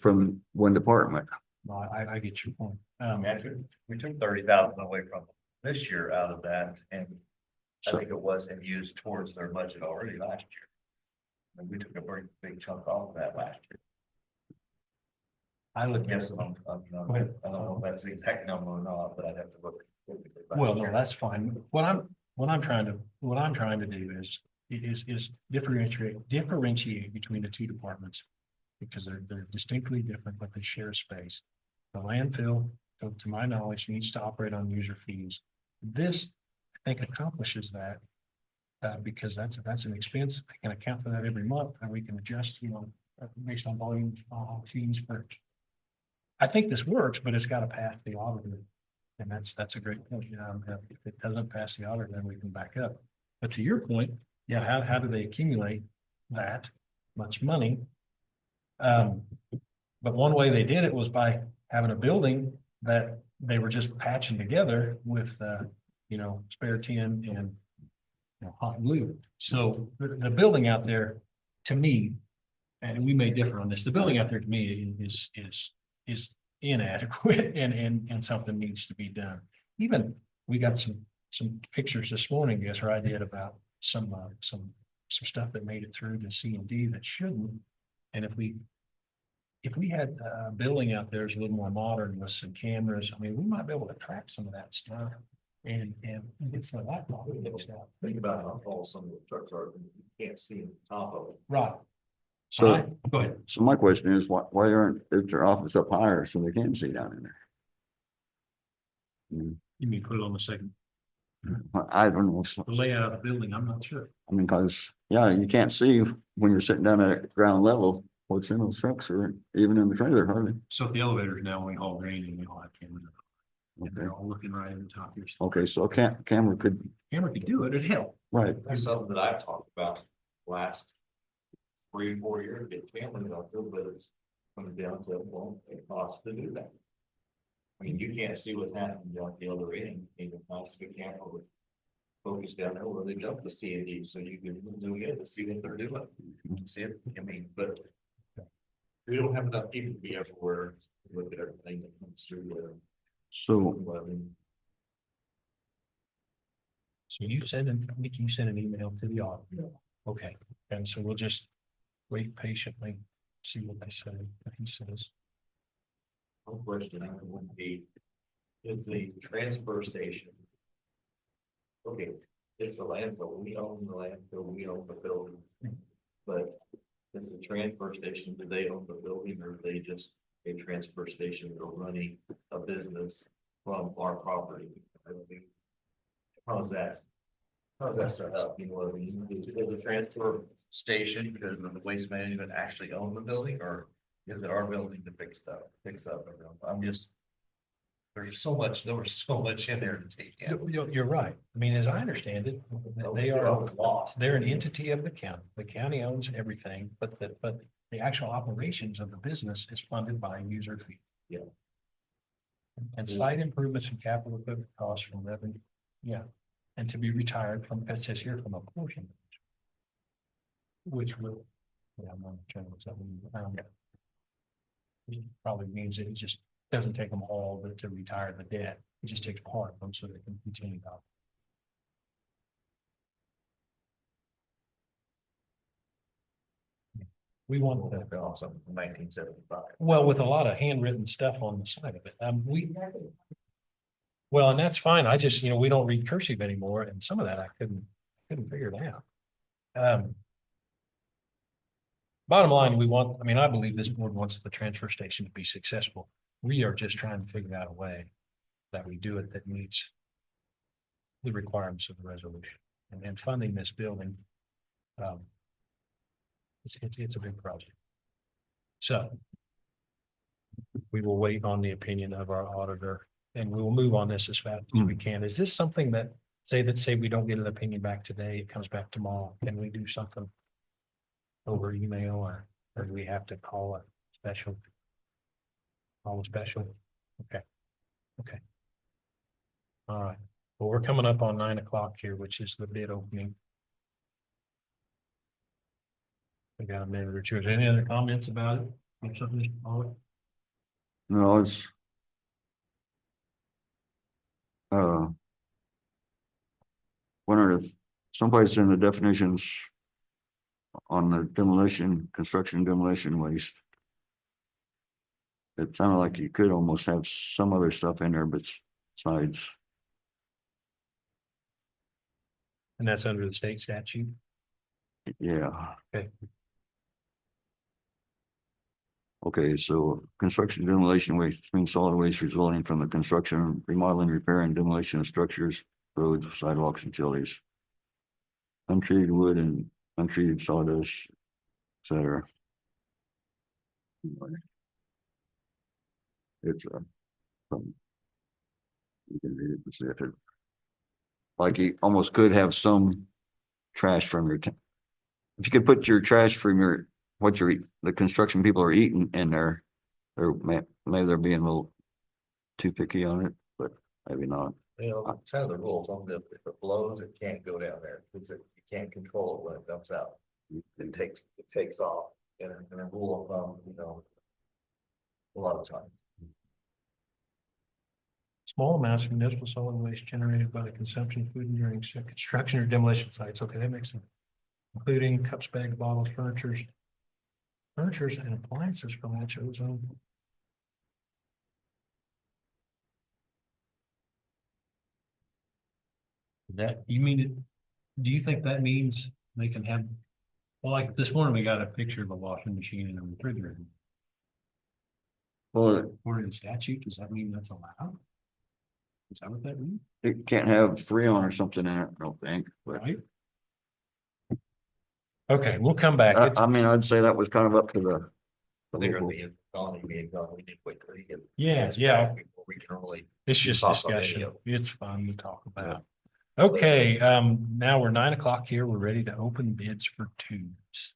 from one department. no, I get your point. We took 30,000 away from this year out of that, and I So- think it was and used towards their budget already last year. And we took a very big chunk off of that last year. I look at Yes, it. I don't know if that's the exact number or not, but I'd have to look. Well, no, that's fine. What I'm trying to do is differentiate between the two departments. Because they're distinctly different, but they share a space. The landfill, to my knowledge, needs to operate on user fees. This, I think, accomplishes that. Because that's an expense. They can account for that every month and we can adjust, based on volume, fees per. I think this works, but it's got to pass the auditor. And that's a great point. If it doesn't pass the auditor, then we can back up. But to your point, yeah, how do they accumulate that much money? But one way they did it was by having a building that they were just patching together with, spare tin hot glue. So the building out there, to me, and we may differ on this, the building out there to me is inadequate and something needs to be done. Even, we got some pictures this morning, I guess, or I did about some stuff that made it through to C&D that shouldn't. And if we had a building out there that's a little more modern with some cameras, I mean, we might be able to track some of that stuff and get some of that fixed out. Think about how tall some of the trucks are, you can't see the top of it. Right. So, Go ahead. so my question is, why aren't, is their office up higher so they can see down in there? You mean put it on the second, I don't know. the layout of the building, I'm not sure. I mean, cause, yeah, you can't see when you're sitting down at ground level, what's in those trucks or even in the trailer hardly. So the elevators now, we haul grain and we all have cameras. And Okay, they're all looking right in the top here. okay, so camera could, Camera could do it, it'd help. right, That's something that I've talked about last 3 or 4 years, get families out there, but it's coming down to, well, it costs to do that. I mean, you can't see what's happening down the other end, even costs the camera with focus down there where they dump the C&D, so you can zoom in to see what they're doing. See it, I mean, but we don't have enough people to be everywhere, to look at everything that comes through there. so, Well, I mean, So you send an email to the auditor. Okay, and so we'll just wait patiently, see what they say, what he says. one question I would be, is the transfer station? Okay, it's a landfill, we own the landfill, we own the building. But is the transfer station, do they own the building or are they just a transfer station that are running a business from our property? I mean, how's that set up, you know what I mean? Is the transfer station, because the waste management actually own the building, or is it our building to fix up everything? I'm just. There was so much in there to take in. You're right. I mean, as I understand it, they I are, was lost. they're an entity of the county. The county owns everything, but the actual operations of the business is funded by a user fee. Yeah. And site improvements and capital equipment costs from revenue, yeah, and to be retired from, it says here, from a portion. Which will, yeah, I'm not sure what's that mean. It probably means that it just doesn't take them all to retire the debt. It just takes part of them so they can continue to. We want that. Awesome, 1975. Well, with a lot of handwritten stuff on the side of it, well, and that's fine. I just, we don't read cursive anymore, and some of that I couldn't figure it out. Bottom line, I believe this board wants the transfer station to be successful. We are just trying to figure out a way that we do it that meets the requirements of the resolution and funding this building. It's a big project. So we will wait on the opinion of our auditor and we will move on this as fast as we can. Is this something that say we don't get an opinion back today, it comes back tomorrow? Can we do something over email or do we have to call a special? Call a special? Okay. All right. Well, we're coming up on 9 o'clock here, which is the bid opening. We got a minute or two. Is there any other comments about it? Or something, Mr. Pollock? no, it's. Wonder if someplace in the definitions. On the construction demolition waste. It sounded like you could almost have some other stuff in there, besides, And that's under the state statute? yeah. Okay. Okay, so construction demolition waste means solid waste resulting from the construction, remodeling, repair and demolition of structures, roads, sidewalks, and utilities. Untreated wood and untreated sawdust, et cetera. It's you can read it to see if it. Like you almost could have some trash from your. If you could put your trash from your, the construction people are eating in there. Or maybe they're being a little too picky on it, but maybe not. You know, kind of the rules on the, if it blows, it can't go down there, because you can't control it when it dumps out. It takes off, and a rule of thumb, you know. A lot of time. Small amounts of municipal solid waste generated by the consumption of food during construction or demolition sites. Okay, that makes sense. Including cups, bags, bottles, furnitures and appliances from which ozone. That, you mean it, do you think that means they can have, well, like this morning, we got a picture of a washing machine and a refrigerator. Well, According to statute, does that mean that's allowed? Is that what that means? it can't have Freon or something in it, I don't think, but Right? Okay, we'll come back. It's, I mean, I'd say that was kind of up to the. They're gonna be on, we need quickly. yeah, yeah, Before we can really. it's just Talk on discussion. video. It's fun to talk about. Okay, now we're 9 o'clock here. We're ready to open bids for tubes.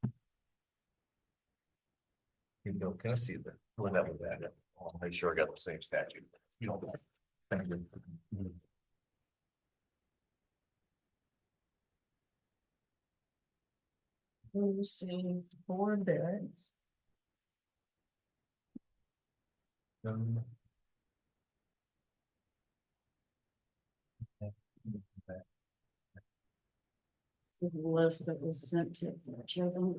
You know, can I see the, when that was at? I'll make sure I got the same statute. You know. Thank you. We received 4 bids. This is the list that was sent to children.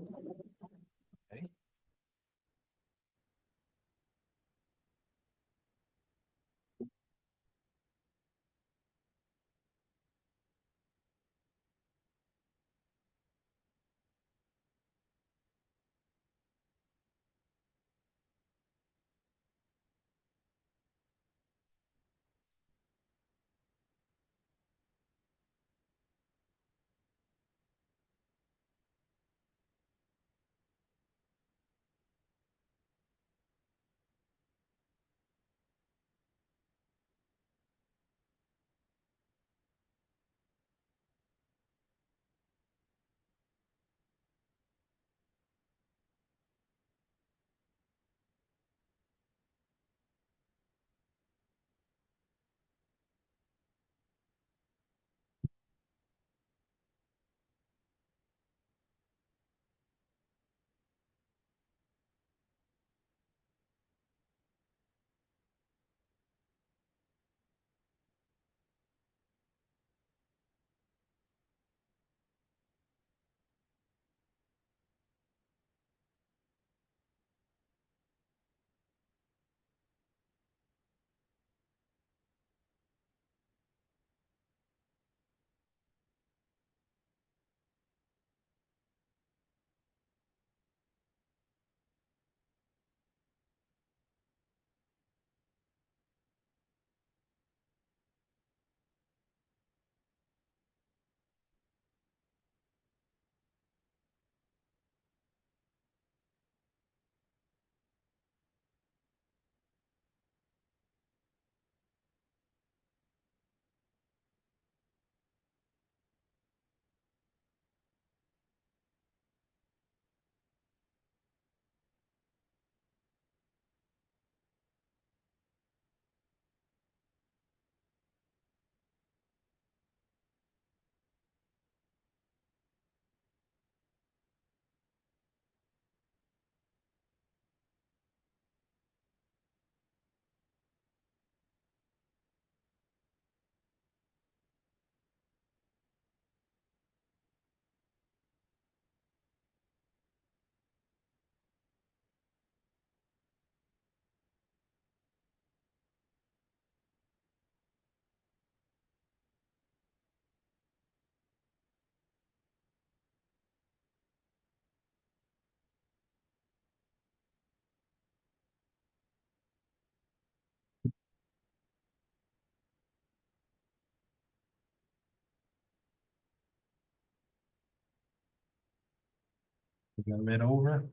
We got a bid over.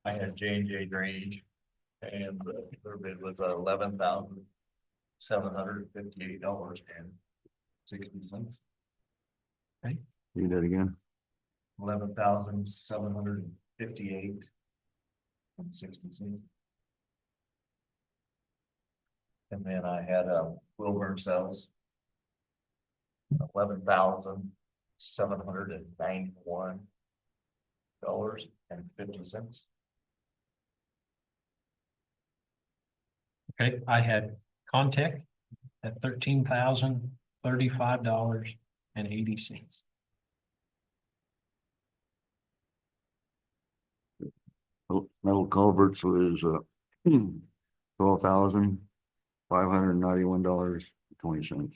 I had J&J Drainage, and their bid was $11,758.60. Do that again. 11,758.60. And then I had, Wilburn cells. $11,791.50. Okay, I had Contech at $13,035.80. Metal culverts was, $12,591.20.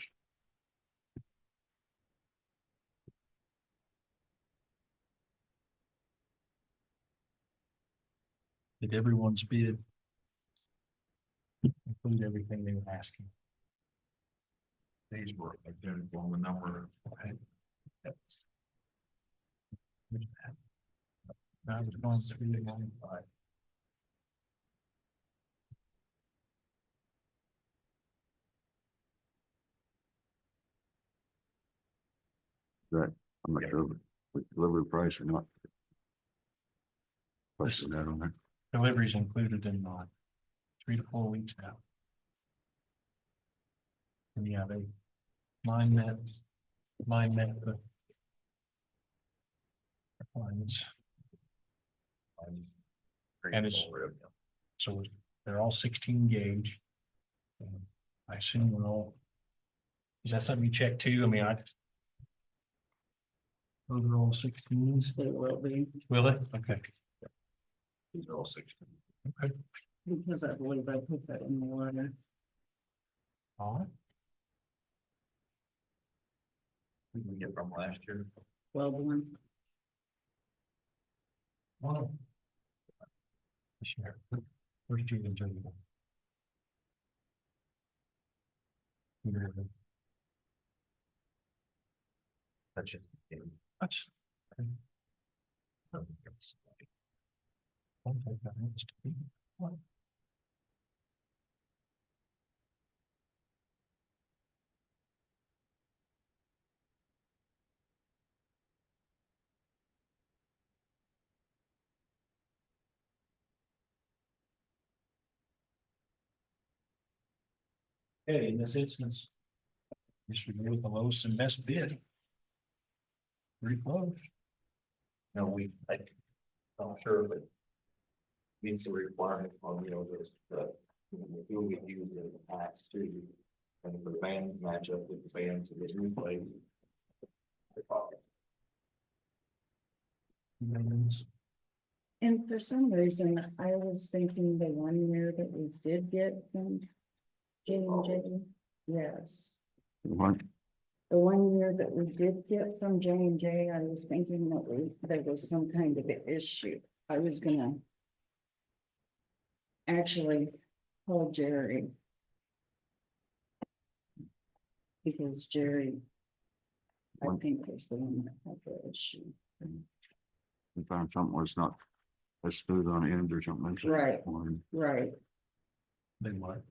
Did everyone's bid include everything they were asking? These were identical on the number. Okay. I was going through the 95. That, I'm not sure if delivery price or not. This- Question that on there. Deliveries included in 3 to 4 weeks now. And yeah, mine met the requirements. And it's, so they're all 16 gauge. I assume we're all. Is that something you check too? I mean, those are all 16s. They will be, Will it? Okay. These are all 16. Okay. because I believe I put that in the water. All right. Who did we get from last year? Well, one, Wow. Share. Where's Julie and Julie? That's it. That's. Okay. I'll take that next to me. What? Okay, in this instance. This would go with the lowest and best bid. Pretty close. No, I'm not sure if it meets the requirement on, this, the fuel we use in the past too. And if the bands match up with the bands that get replaced. and for some reason, I was thinking the 1 year that we did get from J&J, yes. What? The 1 year that we did get from J&J, I was thinking that there was some kind of an issue. I was gonna actually call Jerry. Because Jerry, I think, was the one that had the issue. We found something was not as smooth on the end or something. Right. Right, Then what?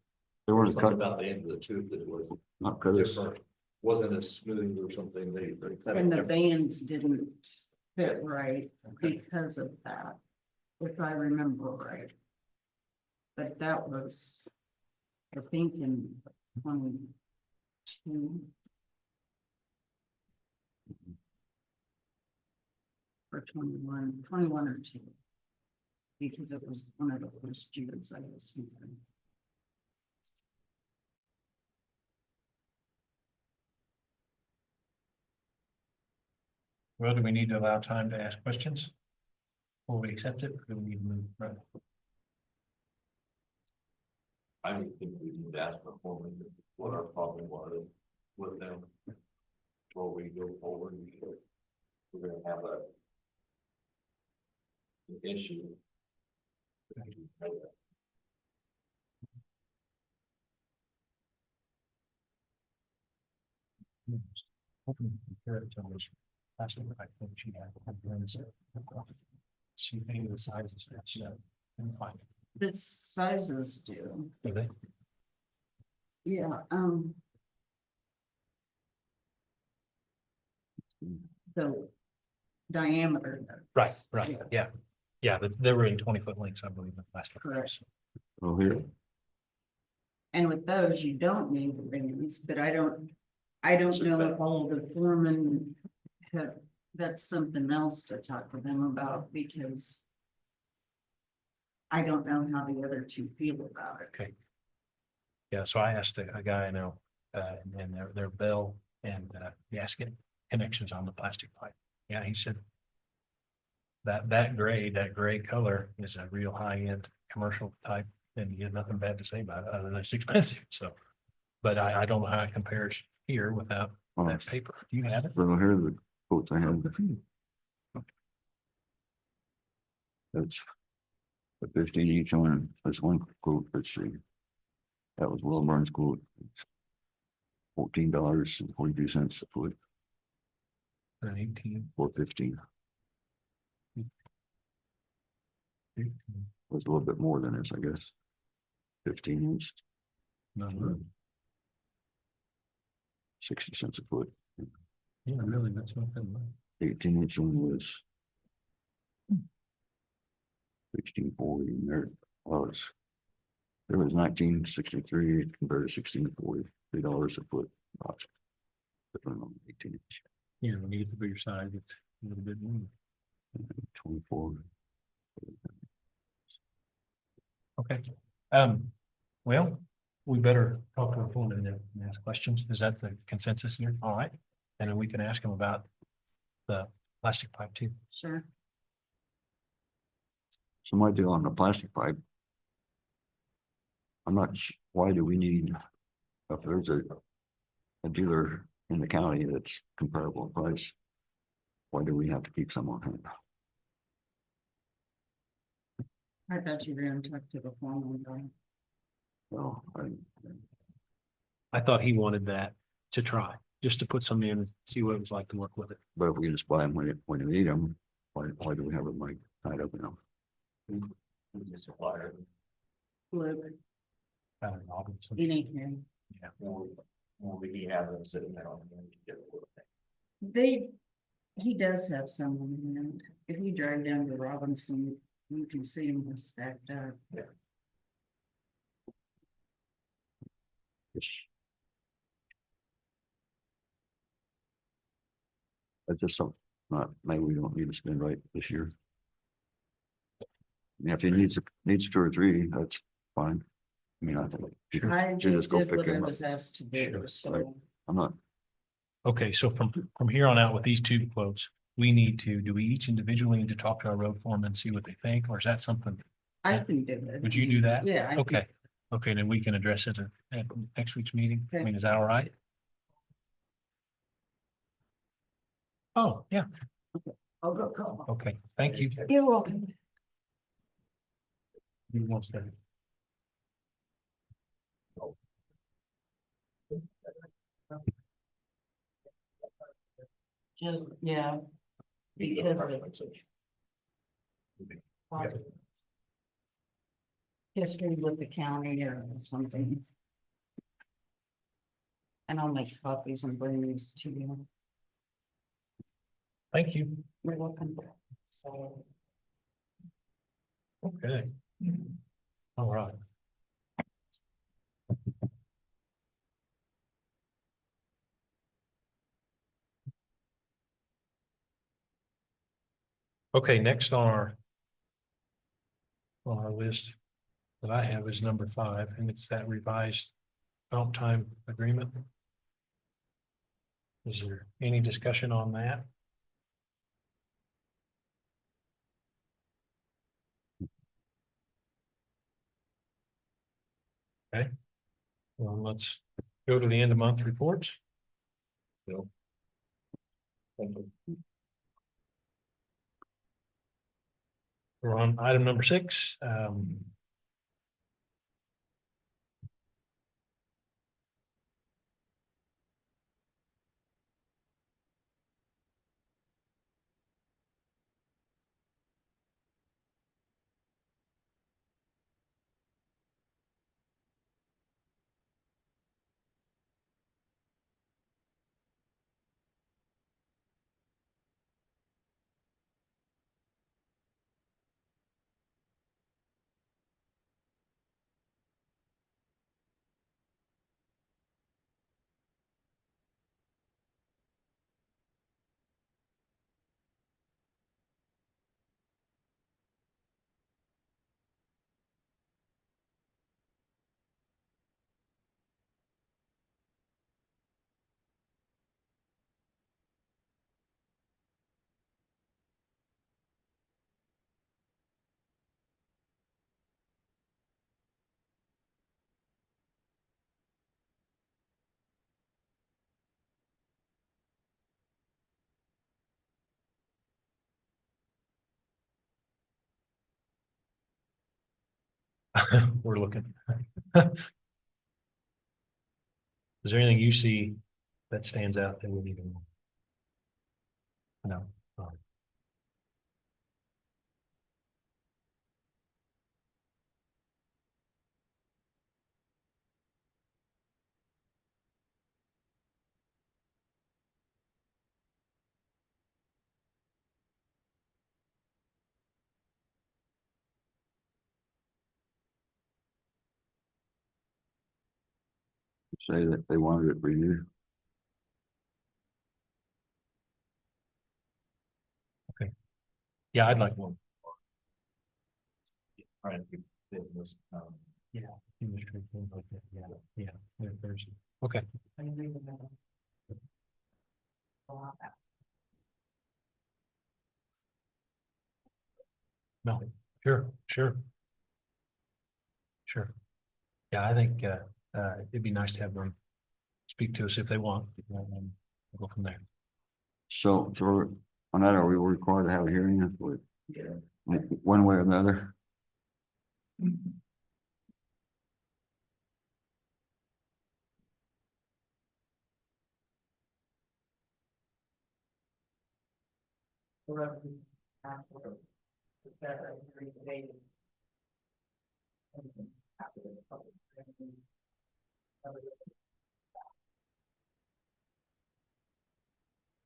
There was a Something cut, about the end of the tube that was not cut as, different, wasn't as smooth or something, they cut and it the different. bands didn't fit right because of that, if I remember right. But that was, I think, in 22. Or 21 or 2. Because it was one of the first years I was here. Well, do we need to allow time to ask questions? Will we accept it? Do we need to move? Right. I don't think we need to ask before what our problem was with them. Before we go forward, we're gonna have an issue. Hoping to compare it to this. Last time I think she had. See any of the sizes that she had. Couldn't find it. The sizes do, Do they? yeah, the diameter. Right, yeah. Yeah, but they were in 20-foot lengths, I believe, the last one. Correct. oh, here, And with those, you don't need the rings, but I don't know if all the foremen have, that's something else to talk to them about because I don't know how the other two feel about it. Okay. Yeah, so I asked a guy I know, and their bell and gasket connections on the plastic pipe. Yeah, he said that gray color is a real high-end commercial type, and he had nothing bad to say about it, other than it's expensive, so. But I don't know how it compares here without Well, that paper. Do you have it? so here are the quotes I have. That's the 15 each one. That's one quote. Let's see. That was Will Burns quote. $14.42 a foot, An 18. or 15. Was a little bit more than this, I guess. 15 inch, No, really. 60 cents a foot. Yeah, really, that's not that much. 18 inch one was 1640, and there was 1963 compared to 1640, $3 a foot. Box. Different on 18 inch, Yeah, when you get the bigger size, it's a little bit more. 24. Okay. Well, we better talk to our phone and ask questions. Is that the consensus here? All right. And then we can ask them about the plastic pipe too. Sure. So my deal on the plastic pipe. I'm not, why do we need, if there's a dealer in the county that's comparable price, why do we have to keep some on hand? I thought you were gonna talk to the foreman guy. Well, I thought he wanted that to try, just to put some in and see what it was like to work with it. but if we just buy them when you need them, why do we have them like tied up in them? Who's the supplier? Luke, Kind of Robinson. you need him. Yeah. Will we have them sitting there on the end to get it? He does have someone, and if you drive down to Robinson, you can see him stacked up. It's That's just something, not, maybe we don't need to spend right this year. I mean, if he needs 2 or 3, that's fine. I mean, I think. you can- I you just go did pick what I him up. was asked to do, Sure, so I'm not, Okay, so from here on out with these two quotes, we need to, do we each individually need to talk to our road foreman and see what they think, or is that something? I can do it. Would you do that? Yeah. I can- Okay, okay, then we can address it at next week's meeting. I Okay. mean, is that all right? Oh, yeah, I'll go call him. okay, thank you. You're welcome. Who wants to- Just, yeah. Because of history with the county or something. And I'll make copies and bring these to you. Thank you. You're welcome. Okay. All right. Okay, next on our list that I have is number 5, and it's that revised comp time agreement. Is there any discussion on that? Okay. Well, let's go to the end of month reports. Bill. Thank you. We're on item number 6. We're looking. Is there anything you see that stands out that we need to know? No. All right. Say that they wanted it renewed. Yeah, I'd like one. Trying to keep business, Yeah. Industry, things like that. Yeah, yeah, yeah, there's, okay. No, sure, sure. Sure. Yeah, I think, it'd be nice to have them speak to us if they want, and we'll go from there. So, on that, are we required to have a hearing if we, one way or another?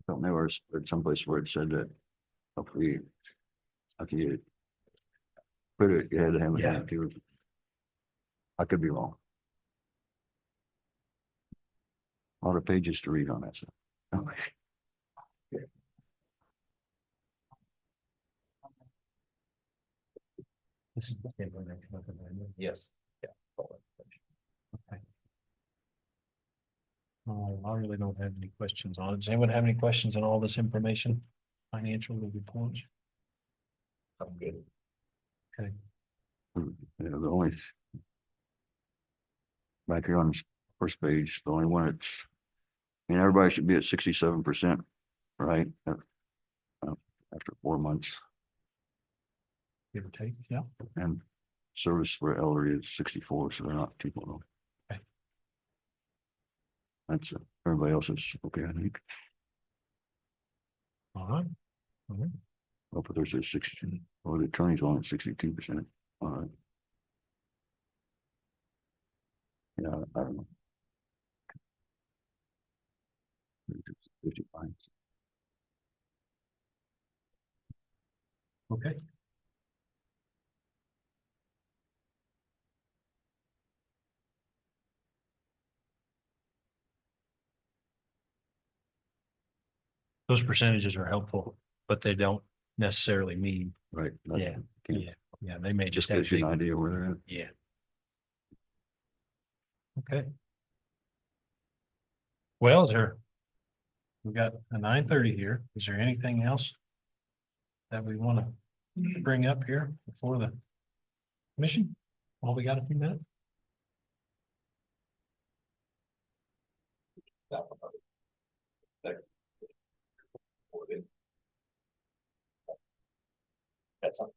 Don't know, or someplace where it said that if you put it, you had to have it. Yeah. active. I could be wrong. A lot of pages to read on that stuff. This is. yes. Okay. I really don't have any questions on it. Does anyone have any questions on all this information? Financial reports? I'm good. Okay. You know, the only. Back here on the first page, the only one it's. I mean, everybody should be at 67%, right? After 4 months, Give or take, yeah. and service for elderly is 64, so they're not too low. Okay. That's everybody else is okay, I think. All right. All right. Well, but there's a 60, or the attorney's on at 62%. All right. Yeah, I don't know. 55. Okay. Those percentages are helpful, but they don't necessarily mean, Right. yeah, Can't- yeah, yeah, they may Just just have gives you big, an idea where they're at. yeah. Okay. Well, we got a 9:30 here. Is there anything else that we want to bring up here before the mission? Well, we got a few minutes. That's all.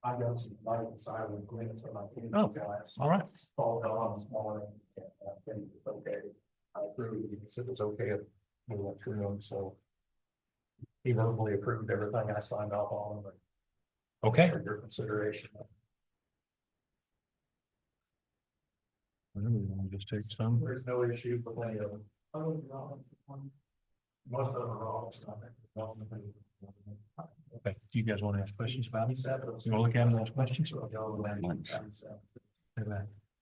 I got some nice silent grants on my. Oh, guys. all right. Fall down this morning. And I think it's okay. I approved, he said it was okay. We went through them, so. He verbally approved everything I signed off on, but Okay. for your consideration. Well, we want to just take some. There's no issue with any of them. Most of them are all. Okay, do you guys want to ask questions about it? You want to look at them and ask questions?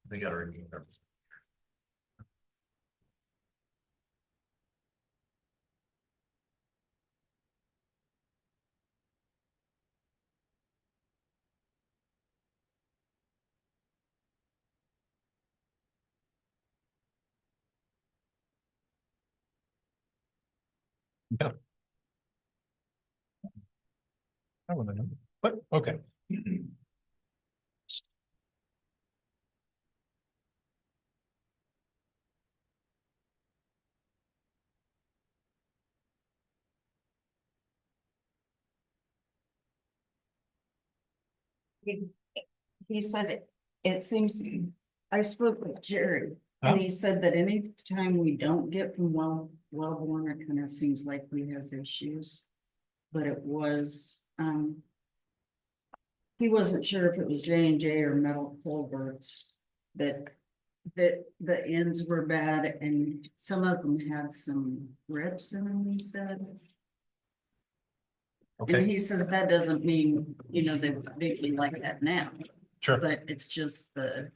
They got a review. Yeah. I want to know, but okay. he said, it seems, I spoke with Jerry. Huh? And he said that any time we don't get from Wellborn, it kind of seems like we has issues. But it was, he wasn't sure if it was J&J or Metal Culverts that the ends were bad and some of them had some rips in them, he said. And Okay, he says that doesn't mean, they're completely like that now, sure. but it's just the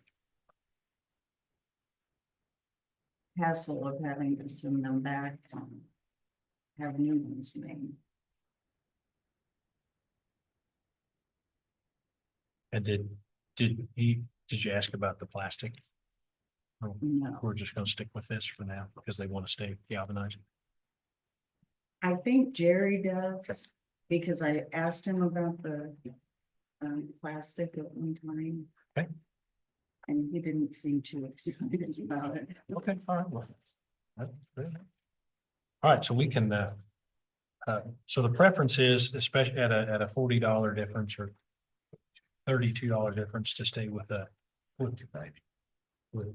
hassle of having to send them back, have new ones made. And did you ask about the plastic? Or No, we're just gonna stick with this for now because they want to stay galvanized. I think Jerry does, because I asked him about the plastic at one time. Okay. And he didn't seem too excited about it. Okay, all right. Well, that's good. All right, so we can, so the preference is, especially at a $40 difference or $32 difference, to stay with with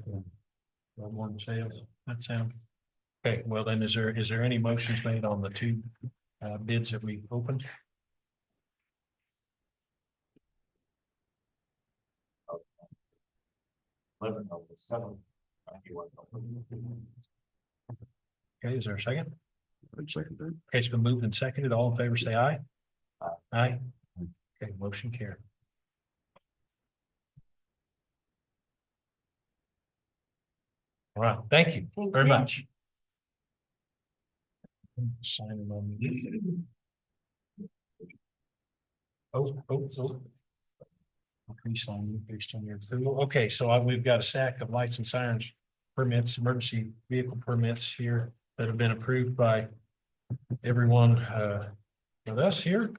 one sales. That sound okay? Well, then, is there any motions made on the two bids that we opened? Okay, is there a second? I'd second that. Okay, it's been moved and seconded. All in favor, say aye. Aye. Okay, motion carried. All right, thank you very much. Sign them on. Oh. Increase on based on your approval. Okay, so we've got a stack of lights and sirens permits, emergency vehicle permits here that have been approved by everyone with us here.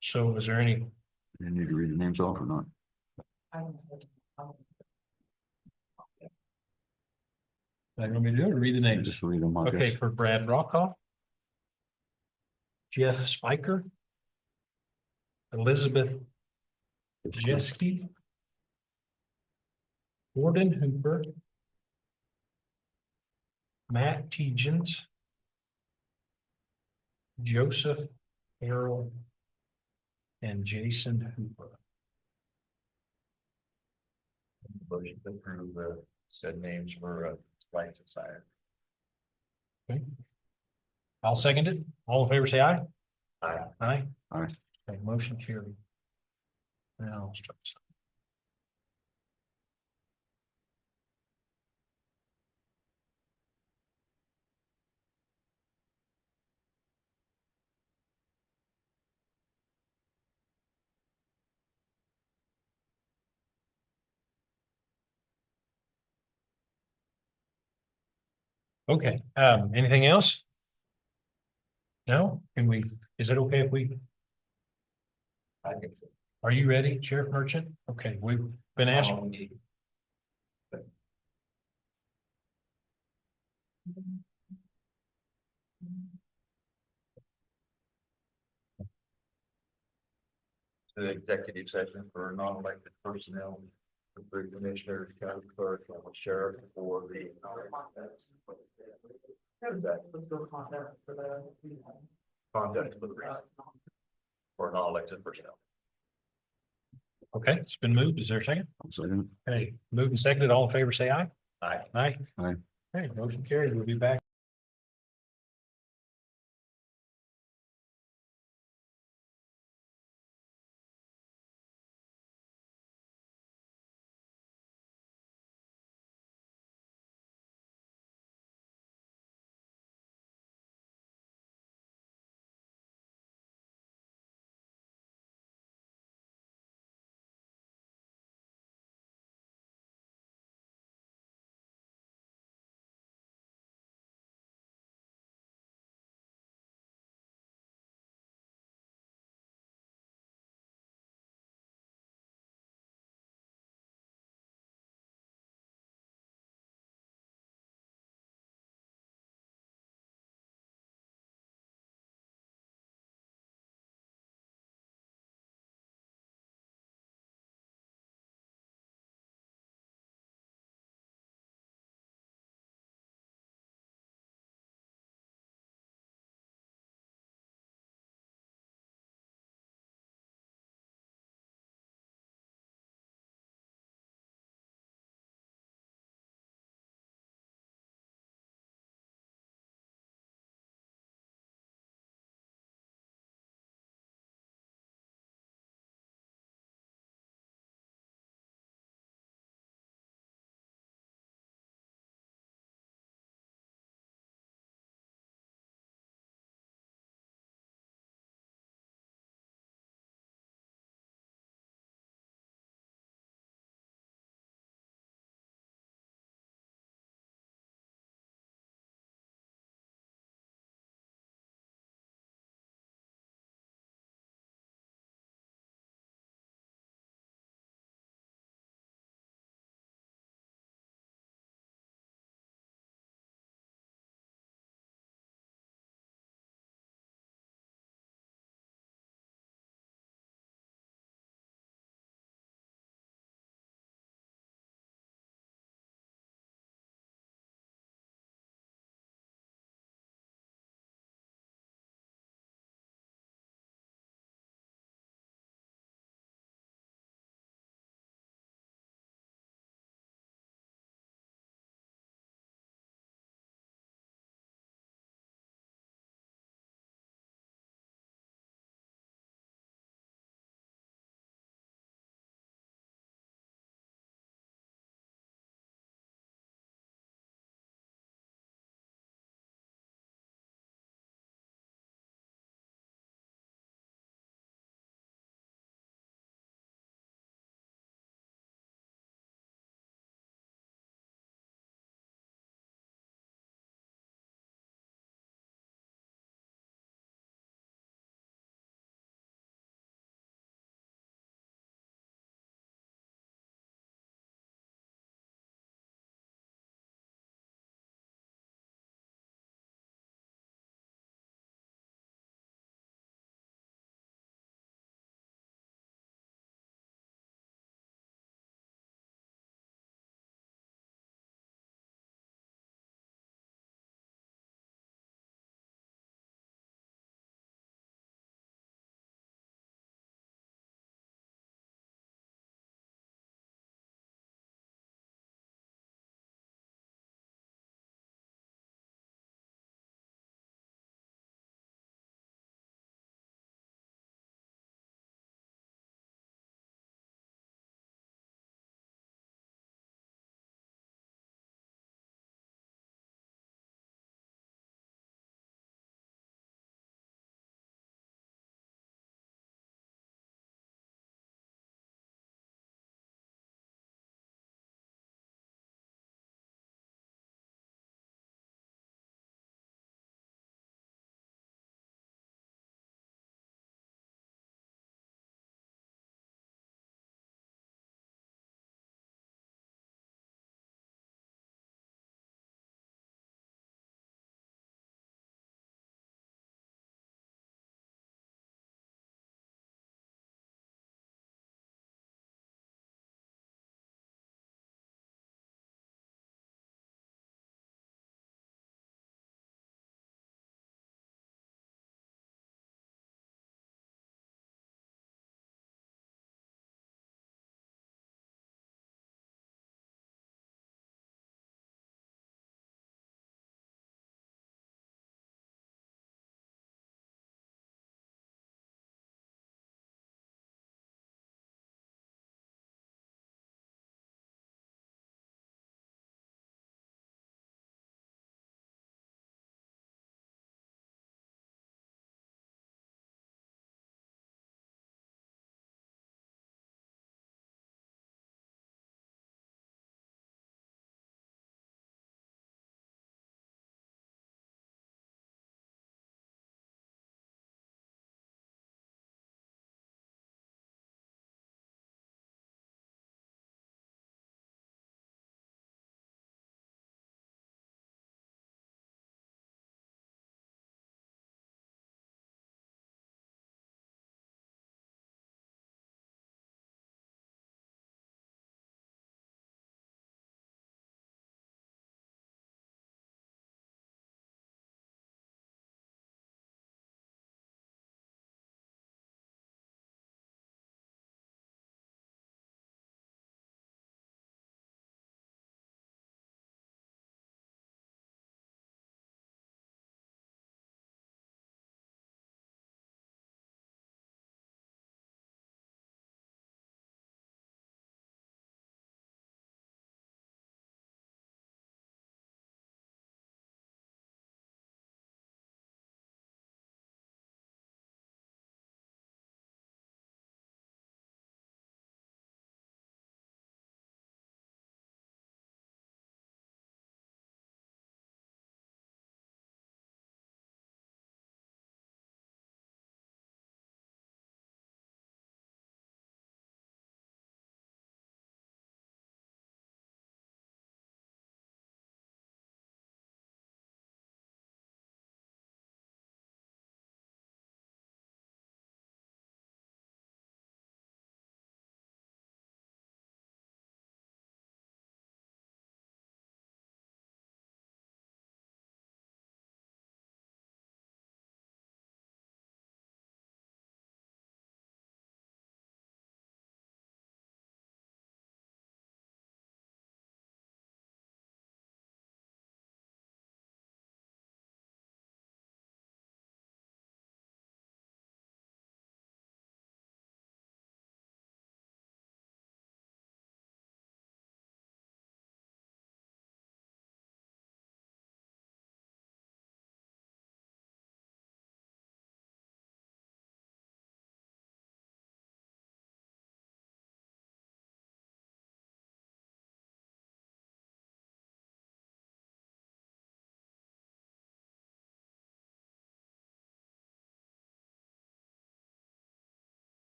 So is there any? You need to read the names off or not? I want me to do it or read the names? Just read them, I Okay, guess. for Brad Rockoff, Jeff Spiker, Elizabeth Jeske, Gordon Hooper, Matt Tegens, Joseph Harrell, and Jason Hooper. Motion to approve the said names for lights and siren. Okay. I'll second it. All in favor, say aye. Aye. Aye. Aye. Okay, motion carried. Now I'll start. Okay, anything else? No? Is it okay if we, I think so. are you ready, Sheriff Merchant? Okay, we've been asked. The executive session for non-elected personnel, for the commissioner, county clerk, and the sheriff for the. Let's go contact for the. Conduct for the for non-elected personnel. Okay, it's been moved. Is there a second? I'll second it. Okay, moved and seconded. All in favor, say aye. Aye. Aye. Aye. Okay, motion carried. We'll be back.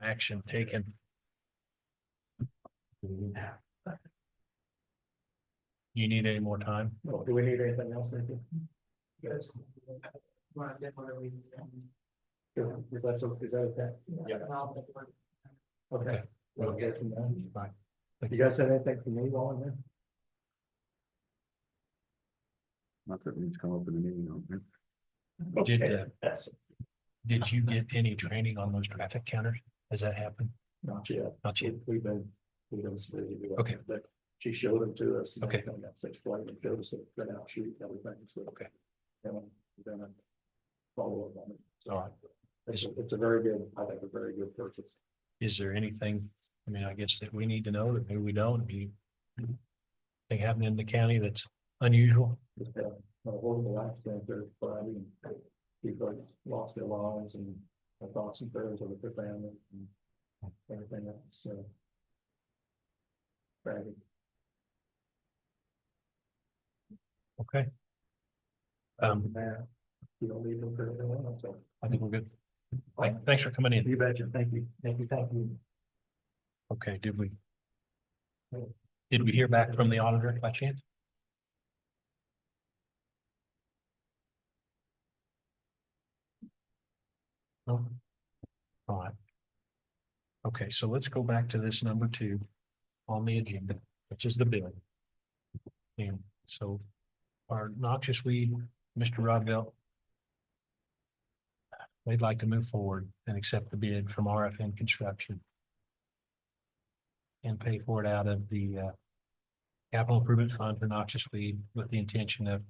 action taken. You need any more time? Do we need anything else? Yes. If that's, is that okay? Yeah. Okay. We'll get from there. Fine. You guys have anything for me while I'm there? Not that needs to come up in the meeting. Okay. Did, Okay, that's Did you get any training on those traffic counters? Has that happened? not yet. Not yet. We've been. Okay. But she showed them to us. and Okay. everything, That's explained and showed us it, been out shoot everything. So. Okay. And then I follow up on it. All right. It's a very good, I think, a very good purchase. Is there anything, I mean, I guess that we need to know that maybe we don't, do you think happening in the county that's unusual? Just had a horrible accident there Friday and people lost their lives and I thought some prayers over their family and everything else, so. Tragic. Okay. Now, you don't need them for anything else, so. I think we're good. Thanks for coming in. You betcha, thank you, thank you, thank you. Okay, did we hear back from the auditor by chance? No. All right. Okay, so let's go back to this number 2 on the agenda, which is the bill. And so our noxious weed, Mr. Rodville, they'd like to move forward and accept the bid from RFN Construction and pay for it out of the capital improvement fund for noxious weed with the intention of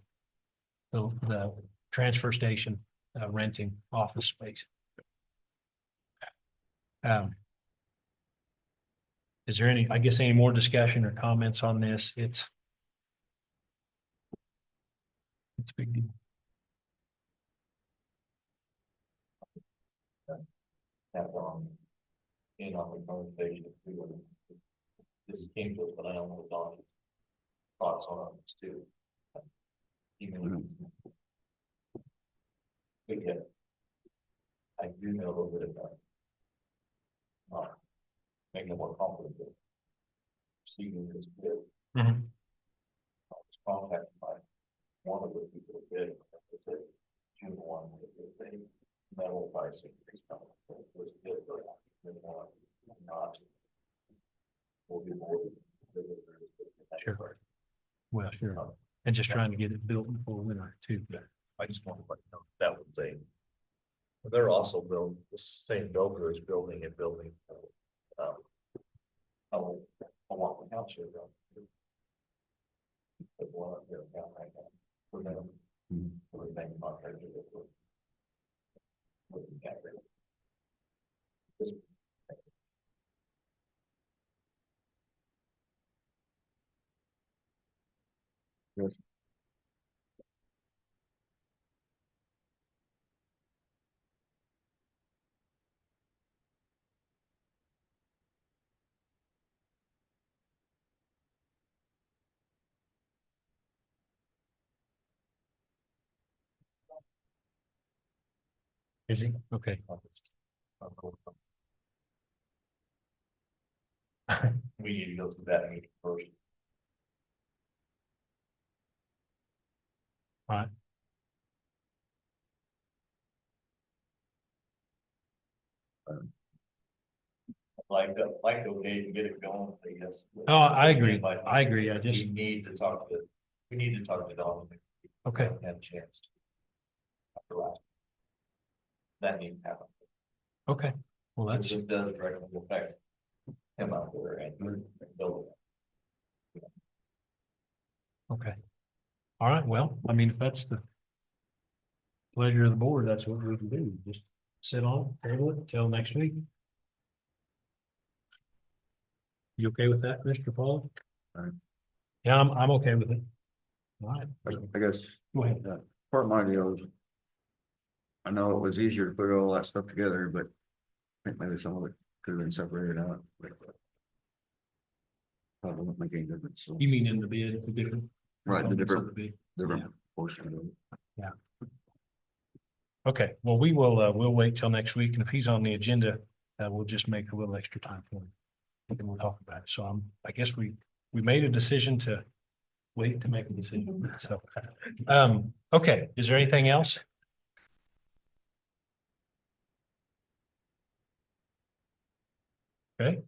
the transfer station renting office space. Is there any, I guess, any more discussion or comments on this? It's a big deal. Have, in our conversation, we would, this came to us, but I don't know Don's thoughts on this too. Even. But yeah. I do know a little bit about. Making it more complicated. Receiving this bid. I was contacted by one of the people who did, it's a June 1, it's a metal price increase. Was bid for that, not. Will be more. Sure. Well, sure. And just trying to get it built before winter too. I just want to let you know that was a. They're also building, the same builder is building a building. I want the house here. But one up here down right now, for them, for the same contractor that we're. Looking at it. Yes. Is he? Okay. We need to go through that meeting first. All right. Like, okay, to get it going, I guess. Oh, I agree. I agree. I just, We need to talk to Don. okay. Have a chance. After last. That needs to happen. Okay. Well, Because that's, it does directly affect him out there and building. okay. All right. Well, I mean, if that's the pleasure of the board, that's what we can do. Just sit on, table it till next week. You okay with that, Mr. Paul? Fine. Yeah, I'm okay with it. All right. I guess. Go ahead. Part of my deal is. I know it was easier to put all that stuff together, but I think maybe some of it could have been separated out. Probably won't make any difference. So. You mean in the bid, the different? Right, the components of different, the bid? different portion of it. Okay, well, we'll wait till next week, and if he's on the agenda we'll just make a little extra time for it. And we'll talk about it. So I guess we made a decision to wait to make a decision. So, okay, is there anything else? Okay,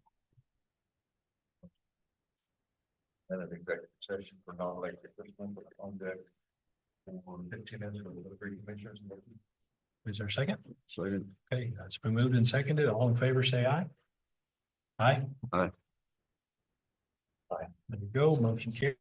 And an executive session for non-elected personnel on deck. For 15 minutes for the three commissioners. is there a second? Second. Okay, that's been moved and seconded. All in favor, say aye. Aye. Aye. Aye. There we go, motion carried.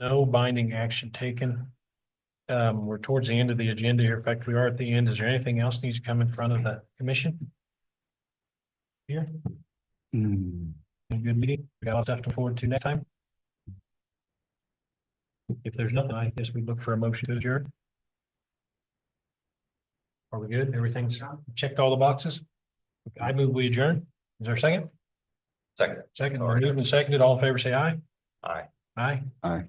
No binding action taken. We're towards the end of the agenda here. In fact, we are at the end. Is there anything else needs to come in front of the commission? Here, a good meeting. We got a lot of stuff to look forward to next time. If there's nothing, I guess we look for a motion to adjourn. Are we good? Everything's checked all the boxes? I move we adjourn. Is there a second? Second. Second, we're moving seconded. All in favor, say aye. Aye. Aye. Aye.